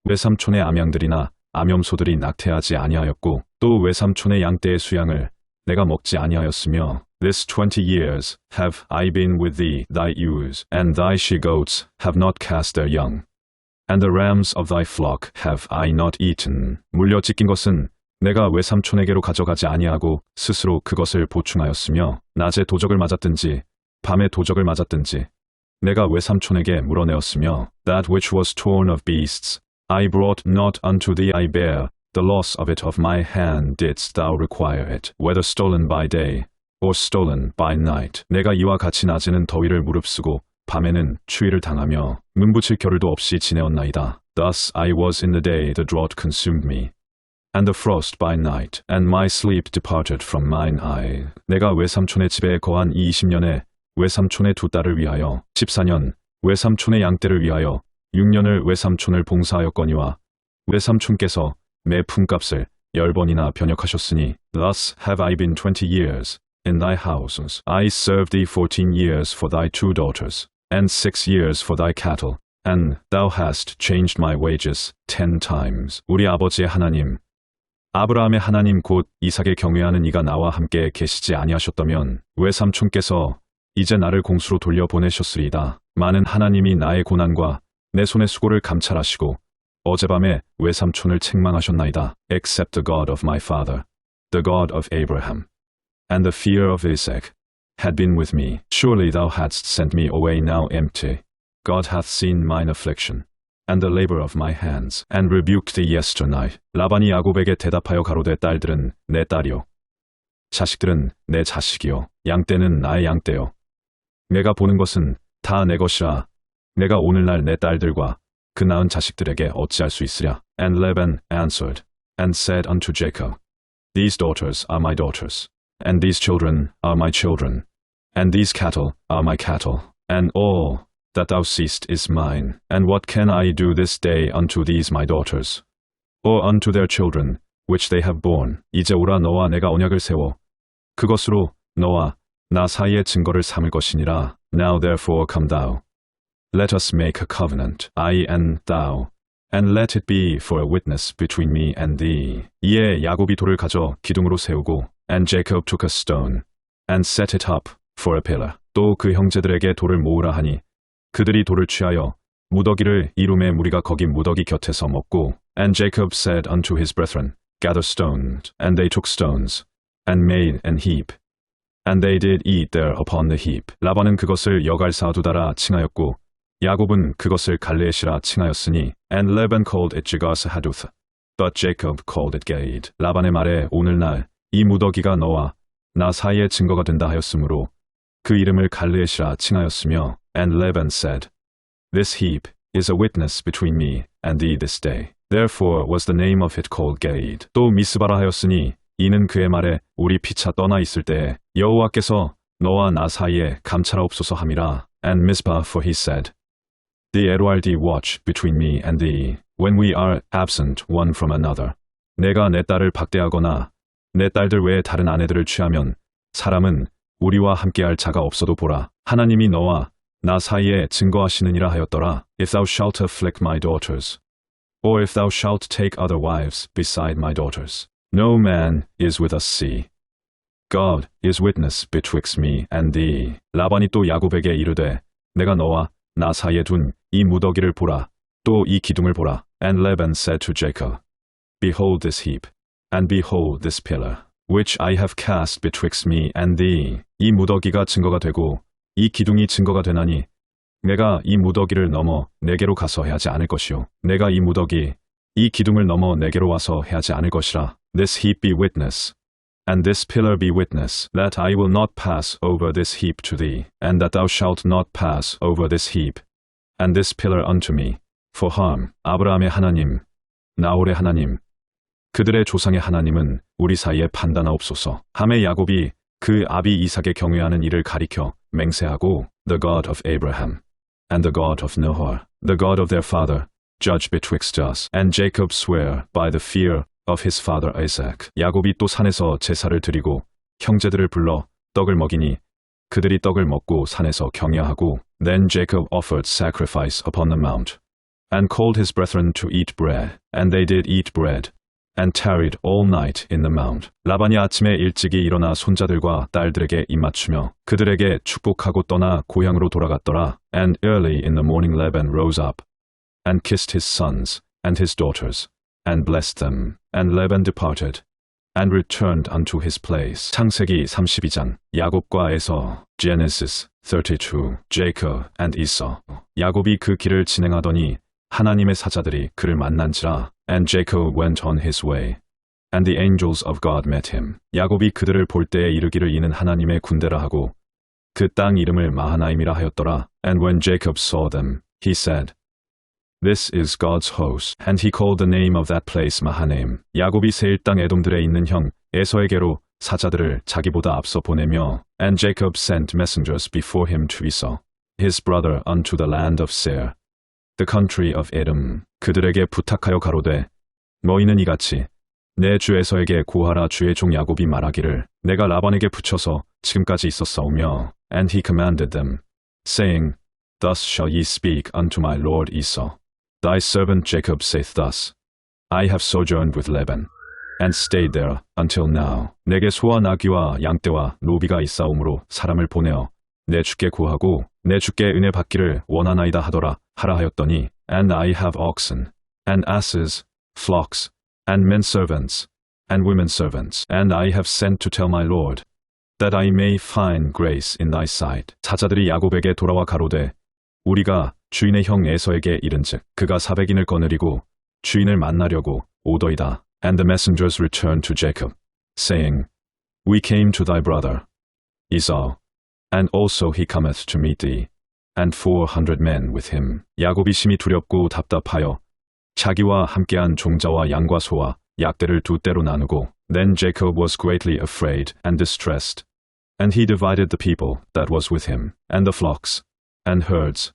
A: 외삼촌의 암양들이나 암염소들이 낙태하지 아니하였고 또 외삼촌의 양떼의 수양을 내가 먹지 아니하였으며 This 20 years have I been with thee, thy ewes and thy she-goats have not cast their young, and the rams of thy flock have I not eaten. 물려 찢긴 것은 내가 외삼촌에게로 가져가지 아니하고 스스로 그것을 보충하였으며 낮에 도적을 맞았든지 밤에 도적을 맞았든지 내가 외삼촌에게 물어내었으며 That which was torn of beasts I brought not unto thee. I bear the loss of it of my hand. Didst thou require it, whether stolen by day or stolen by night? 내가 이와 같이 낮에는 더위를 무릅쓰고 밤에는 추위를 당하며 눈 붙일 겨를도 없이 지내었나이다. Thus I was in the day the drought consumed me, and the frost by night, and my sleep departed from mine eye. 내가 외삼촌의 집에 거한 이 20년에 외삼촌의 두 딸을 위하여 14년, 외삼촌의 양떼를 위하여 6년을 외삼촌을 봉사하였거니와 외삼촌께서 매 품값을 10번이나 변역하셨으니 Thus have I been 20 years in thy houses. I served thee 14 years for thy two daughters, and 6 years for thy cattle, and thou hast changed my wages 10 times. 우리 아버지의 하나님, 아브라함의 하나님 곧 이삭의 경외하는 이가 나와 함께 계시지 아니하셨다면 외삼촌께서 이제 나를 공수로 돌려보내셨으리이다. 많은 하나님이 나의 고난과 내 손의 수고를 감찰하시고 어젯밤에 외삼촌을 책망하셨나이다. Except the God of my father, the God of Abraham, and the fear of Isaac, had been with me. Surely thou hadst sent me away now empty. God hath seen mine affliction, and the labor of my hands, and rebuked thee yesternight. 라반이 야곱에게 대답하여 가로되 딸들은 내 딸이요, 자식들은 내 자식이요, 양떼는 나의 양떼요. 내가 보는 것은 다 내 것이라. 내가 오늘날 내 딸들과 그 낳은 자식들에게 어찌할 수 있으랴. And Laban answered, and said unto Jacob, These daughters are my daughters, and these children are my children, and these cattle are my cattle, and all that thou seest is mine. And what can I do this day unto these my daughters, or unto their children, which they have borne? 이제 오라, 너와 내가 언약을 세워 그것으로 너와 나 사이의 증거를 삼을 것이니라. Now therefore come thou, let us make a covenant, I and thou, and let it be for a witness between me and thee. 이에 야곱이 돌을 가져 기둥으로 세우고, and Jacob took a stone, and set it up for a pillar. 또 그 형제들에게 돌을 모으라 하니 그들이 돌을 취하여 무더기를 이룸에 무리가 거기 무더기 곁에서 먹고, and Jacob said unto his brethren, Gather stones, and they took stones, and made an heap, and they did eat there upon the heap. 라반은 그것을 여갈사두다라 칭하였고 야곱은 그것을 갈레시라 칭하였으니, and Laban called it Jegar-sahadutha, but Jacob called it Galeed. 라반의 말에 오늘날 이 무더기가 너와 나 사이의 증거가 된다 하였으므로 그 이름을 갈레시라 칭하였으며, and Laban said, This heap is a witness between me and thee this day. Therefore was the name of it called Galeed. 또 미스바라 하였으니 이는 그의 말에 우리 피차 떠나 있을 때에 여호와께서 너와 나 사이에 감찰하옵소서 함이라. And Mizpah, for he said, The Erualdi watch between me and thee, when we are absent one from another. 내가 내 딸을 박대하거나 내 딸들 외에 다른 아내들을 취하면 사람은 우리와 함께할 자가 없어도 보라. 하나님이 너와 나 사이에 증거하시느니라 하였더라. If thou shalt afflict my daughters, or if thou shalt take other wives beside my daughters, no man is with us. See, God is witness betwixt me and thee. 라반이 또 야곱에게 이르되 내가 너와 나 사이에 둔 이 무더기를 보라. 또 이 기둥을 보라. And Laban said to Jacob, Behold this heap, and behold this pillar, which I have cast betwixt me and thee. 이 무더기가 증거가 되고 이 기둥이 증거가 되나니 내가 이 무더기를 넘어 내게로 가서 해하지 않을 것이요, 내가 이 무더기 이 기둥을 넘어 내게로 와서 해하지 않을 것이라. This heap be witness, and this pillar be witness, that I will not pass over this heap to thee, and that thou shalt not pass over this heap, and this pillar unto me, for harm. 아브라함의 하나님, 나홀의 하나님, 그들의 조상의 하나님은 우리 사이에 판단하옵소서. 하매 야곱이 그 아비 이삭의 경외하는 이를 가리켜 맹세하고, The God of Abraham, and the God of Nahor, the God of their father, judge betwixt us. And Jacob sware by the fear of his father Isaac. 야곱이 또 산에서 제사를 드리고 형제들을 불러 떡을 먹이니 그들이 떡을 먹고 산에서 경야하고, Then Jacob offered sacrifice upon the mount, and called his brethren to eat bread, and they did eat bread, and tarried all night in the mount. 라반이 아침에 일찍이 일어나 손자들과 딸들에게 입맞추며 그들에게 축복하고 떠나 고향으로 돌아갔더라. And early in the morning Laban rose up, and kissed his sons and his daughters, and blessed them. And Laban departed, and returned unto his place. 창세기 32장. 야곱과 에서. Genesis 32. Jacob and Esau. 야곱이 그 길을 진행하더니 하나님의 사자들이 그를 만난지라. And Jacob went on his way, and the angels of God met him. 야곱이 그들을 볼 때에 이르기를 이는 하나님의 군대라 하고 그 땅 이름을 마하나임이라 하였더라. And when Jacob saw them, he said, This is God's host. And he called the name of that place Mahanaim. 야곱이 세일 땅 에돔들에 있는 형 에서에게로 사자들을 자기보다 앞서 보내며 And Jacob sent messengers before him to Esau, his brother, unto the land of Seir, the country of Edom. 그들에게 부탁하여 가로되 너희는 이같이 내 주 에서에게 고하라. 주의 종 야곱이 말하기를 내가 라반에게 붙여서 지금까지 있었사오며 And he commanded them, saying, Thus shall ye speak unto my lord Esau. Thy servant Jacob saith thus, I have sojourned with Laban, and stayed there until now. 내게 소와 나귀와 양떼와 노비가 있사오므로 사람을 보내어 내 주께 구하고 내 주께 은혜 받기를 원하나이다 하더라 하라 하였더니 And I have oxen, and asses, flocks, and men servants, and women servants, and I have sent to tell my Lord, that I may find grace in thy sight. 사자들이 야곱에게 돌아와 가로되 우리가 주인의 형 에서에게 이른즉 그가 400인을 거느리고 주인을 만나려고 오더이다. And the messengers returned to Jacob, saying, We came to thy brother Esau, and also he cometh to meet thee, and 400 men with him. 야곱이 심히 두렵고 답답하여 자기와 함께한 종자와 양과 소와 약대를 두 떼로 나누고 Then Jacob was greatly afraid and distressed, and he divided the people that was with him, and the flocks, and herds,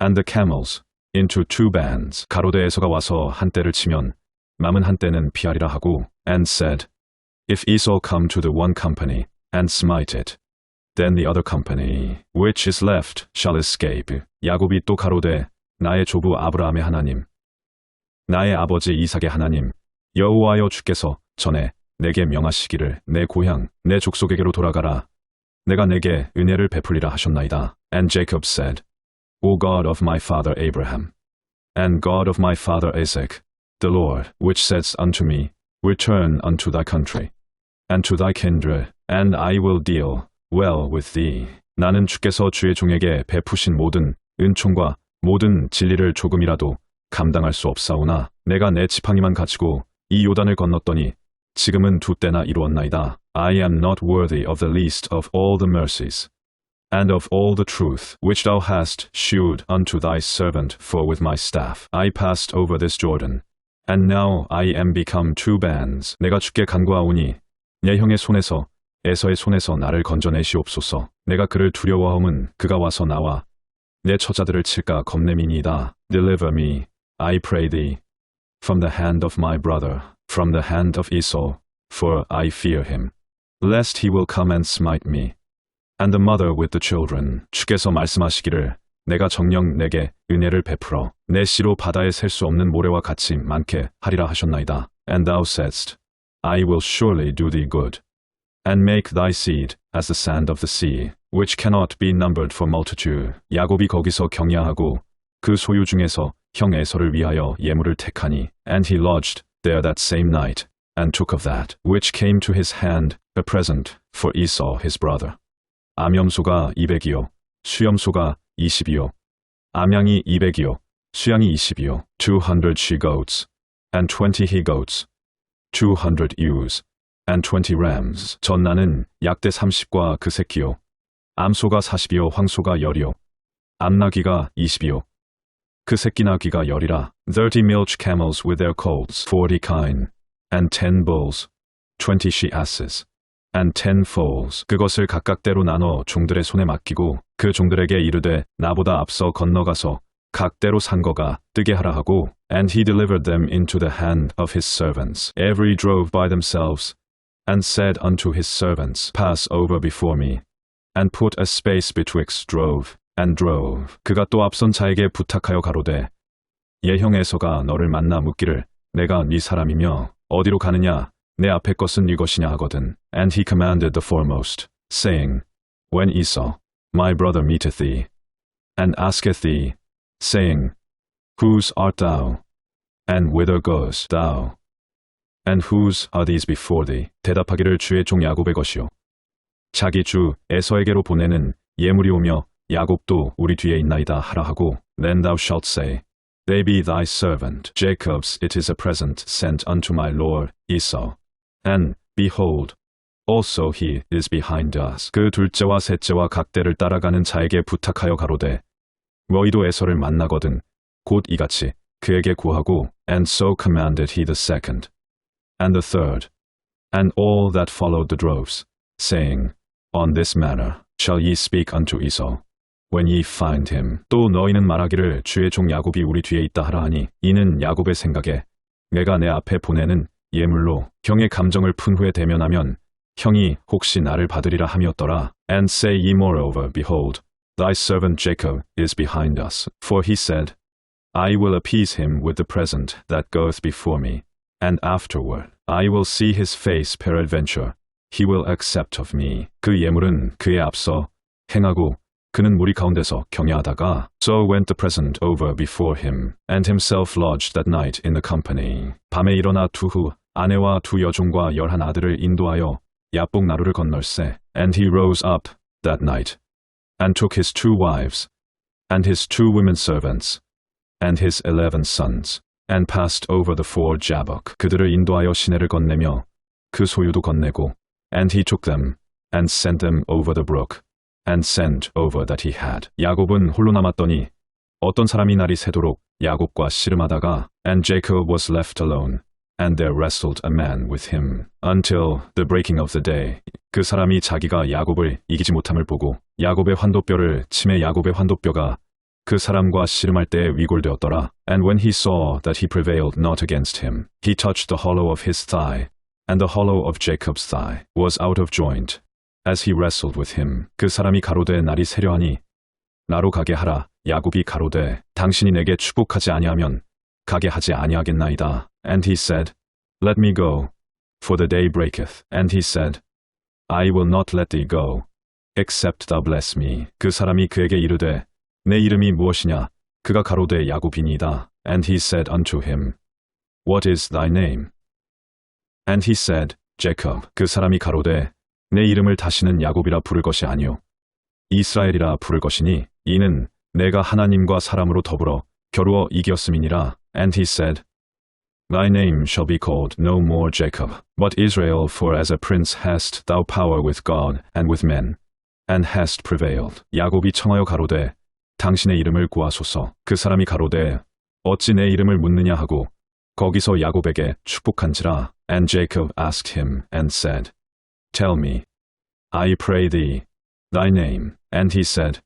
A: and the camels, into 2 bands. 가로되 에서가 와서 한 떼를 치면 남은 한 떼는 피하리라 하고 And said, If Esau come to the one company, and smite it, then the other company, which is left, shall escape. 야곱이 또 가로되 나의 조부 아브라함의 하나님, 나의 아버지 이삭의 하나님, 여호와여 주께서 전에 내게 명하시기를 내 고향, 내 족속에게로 돌아가라. 내가 내게 은혜를 베풀리라 하셨나이다. And Jacob said, O God of my father Abraham, and God of my father Isaac, the Lord, which says unto me, Return unto thy country, and to thy kindred, and I will deal well with thee. 나는 주께서 주의 종에게 베푸신 모든 은총과 모든 진리를 조금이라도 감당할 수 없사오나 내가 내 지팡이만 가지고 이 요단을 건넜더니 지금은 2 떼나 이루었나이다. I am not worthy of the least of all the mercies, and of all the truth which thou hast shewed unto thy servant, for with my staff I passed over this Jordan, and now I am become 2 bands. 내가 주께 간구하오니 내 형의 손에서 에서의 손에서 나를 건져내시옵소서. 내가 그를 두려워함은 그가 와서 나와 내 처자들을 칠까 겁냄이니이다. Deliver me, I pray thee, from the hand of my brother, from the hand of Esau, for I fear him, lest he will come and smite me, and the mother with the children. 주께서 말씀하시기를 내가 정녕 내게 은혜를 베풀어 내 씨로 바다에 셀 수 없는 모래와 같이 많게 하리라 하셨나이다. And thou saidst, I will surely do thee good, and make thy seed as the sand of the sea, which cannot be numbered for multitude. 야곱이 거기서 경야하고 그 소유 중에서 형 에서를 위하여 예물을 택하니, and he lodged there that same night, and took of that which came to his hand a present for Esau his brother. 암염소가 200이요, 수염소가 20이요, 암양이 200이요, 수양이 20이요, 200 she-goats, and 20 he-goats, 200 ewes, and 20 rams. 전나는 약대 30과 그 새끼요, 암소가 40이요, 황소가 10이요, 암나귀가 20이요, 그 새끼 나귀가 10이라. 30 milch camels with their colts, 40 kine, and 10 bulls, 20 she-asses, and 10 foals. 그것을 각각 때로 나눠 종들의 손에 맡기고 그 종들에게 이르되 나보다 앞서 건너가서 각 때로 산 거가 뜨게 하라 하고 And he delivered them into the hand of his servants. Every drove by themselves, and said unto his servants, Pass over before me, and put a space betwixt drove and drove. 그가 또 앞선 자에게 부탁하여 가로되 예형 에서가 너를 만나 묻기를 내가 네 사람이며 어디로 가느냐 내 앞에 것은 이것이냐 하거든. And he commanded the foremost, saying, When Esau, my brother, meeteth thee, and asketh thee, saying, Whose art thou, and whither goest thou, and whose are these before thee? 대답하기를 주의 종 야곱의 것이요 자기 주 에서에게로 보내는 예물이 오며 야곱도 우리 뒤에 있나이다 하라 하고 Then thou shalt say, They be thy servant Jacob's, it is a present sent unto my lord Esau, and behold, also he is behind us. 그 둘째와 셋째와 각 때를 따라가는 자에게 부탁하여 가로되 너희도 에서를 만나거든 곧 이같이 그에게 구하고, and so commanded he the second, and the third, and all that followed the droves, saying, On this manner shall ye speak unto Esau, when ye find him. 또 너희는 말하기를 주의 종 야곱이 우리 뒤에 있다 하라 하니, 이는 야곱의 생각에 내가 내 앞에 보내는 예물로 형의 감정을 푼 후에 대면하면 형이 혹시 나를 받으리라 함이었더라. And say ye moreover, Behold, thy servant Jacob is behind us. For he said, I will appease him with the present that goeth before me, and afterward I will see his face peradventure. He will accept of me. 그 예물은 그의 앞서 행하고 그는 무리 가운데서 경야하다가 So went the present over before him, and himself lodged that night in the company. 밤에 일어나 투후 아내와 두 여종과 11 아들을 인도하여 야복 나루를 건널세. And he rose up that night, and took his 2 wives, and his 2 women servants, and his 11 sons, and passed over the ford Jabbok. 그들을 인도하여 시내를 건네며 그 소유도 건네고, and he took them, and sent them over the brook, and sent over that he had. 야곱은 홀로 남았더니 어떤 사람이 날이 새도록 야곱과 씨름하다가, and Jacob was left alone, and there wrestled a man with him, until the breaking of the day. 그 사람이 자기가 야곱을 이기지 못함을 보고 야곱의 환도뼈를 치매 야곱의 환도뼈가 그 사람과 씨름할 때에 위골되었더라. And when he saw that he prevailed not against him, he touched the hollow of his thigh, and the hollow of Jacob's thigh was out of joint, as he wrestled with him. 그 사람이 가로되 날이 세려하니 나로 가게 하라. 야곱이 가로되 당신이 내게 축복하지 아니하면 가게 하지 아니하겠나이다. And he said, Let me go, for the day breaketh. And he said, I will not let thee go, except thou bless me. 그 사람이 그에게 이르되 내 이름이 무엇이냐? 그가 가로되 야곱이니이다. And he said unto him, What is thy name? And he said, Jacob. 그 사람이 가로되 내 이름을 다시는 야곱이라 부를 것이 아니요 이스라엘이라 부를 것이니 이는 내가 하나님과 사람으로 더불어 겨루어 이겼음이니라. And he said, Thy name shall be called no more Jacob, but Israel, for as a prince hast thou power with God and with men, and hast prevailed. 야곱이 청하여 가로되 당신의 이름을 구하소서. 그 사람이 가로되 어찌 내 이름을 묻느냐 하고 거기서 야곱에게 축복한지라. And Jacob asked him and said, Tell me, I pray thee, thy name. And he said,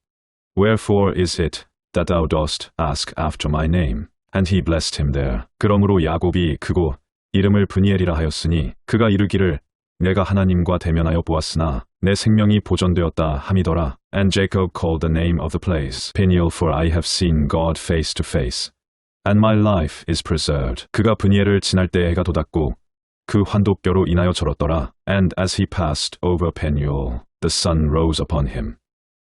A: Wherefore is it that thou dost ask after my name? And he blessed him there. 그러므로 야곱이 그곳 이름을 브니엘이라 하였으니 그가 이르기를 내가 하나님과 대면하여 보았으나 내 생명이 보존되었다 함이더라. And Jacob called the name of the place Peniel, for I have seen God face to face, and my life is preserved. 그가 브니엘을 지날 때 해가 돋았고 그 환도뼈로 인하여 절었더라. And as he passed over Peniel, the sun rose upon him,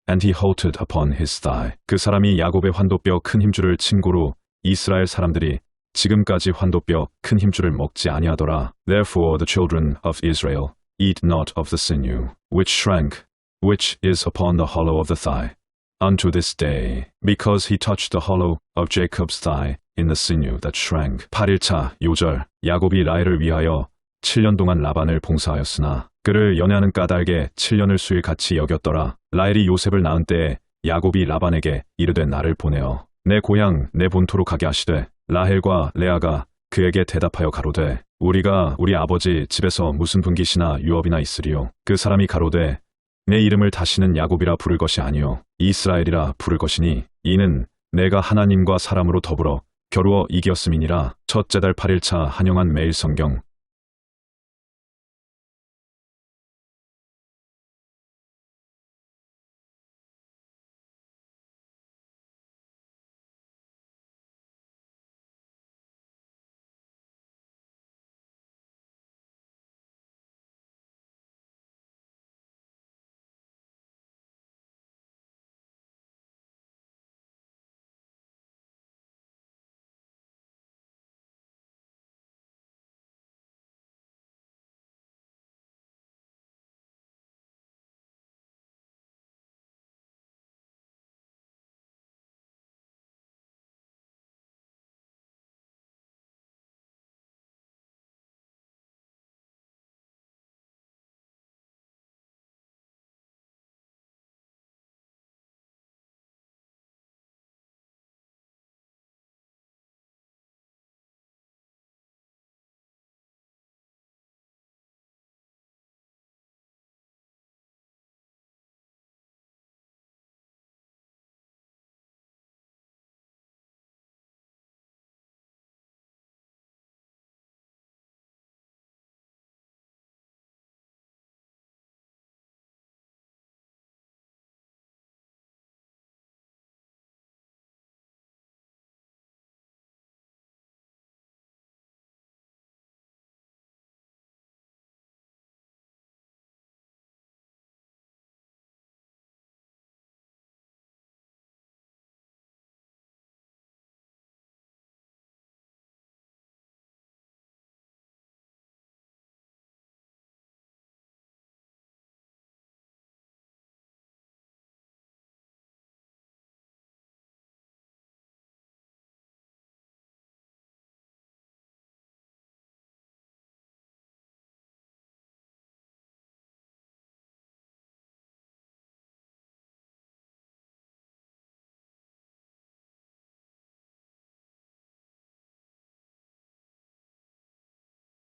A: and he halted upon his thigh. 그 사람이 야곱의 환도뼈 큰 힘줄을 친 고로 이스라엘 사람들이 지금까지 환도뼈 큰 힘줄을 먹지 아니하더라. Therefore the children of Israel eat not of the sinew, which shrank, which is upon the hollow of the thigh, unto this day, because he touched the hollow of Jacob's thigh in the sinew that shrank. 8일차 요절. 야곱이 라헬을 위하여 7년 동안 라반을 봉사하였으나 그를 연애하는 까닭에 7년을 수일 같이 여겼더라. 라헬이 요셉을 낳은 때에 야곱이 라반에게 이르되 나를 보내어 내 고향 내 본토로 가게 하시되 라헬과 레아가 그에게 대답하여 가로되 우리가 우리 아버지 집에서 무슨 분깃이나 유업이나 있으리요. 그 사람이 가로되 내 이름을 다시는 야곱이라 부를 것이 아니요 이스라엘이라 부를 것이니 이는 내가 하나님과 사람으로 더불어 겨루어 이겼음이니라. 첫째 달 8일차 한영한 매일 성경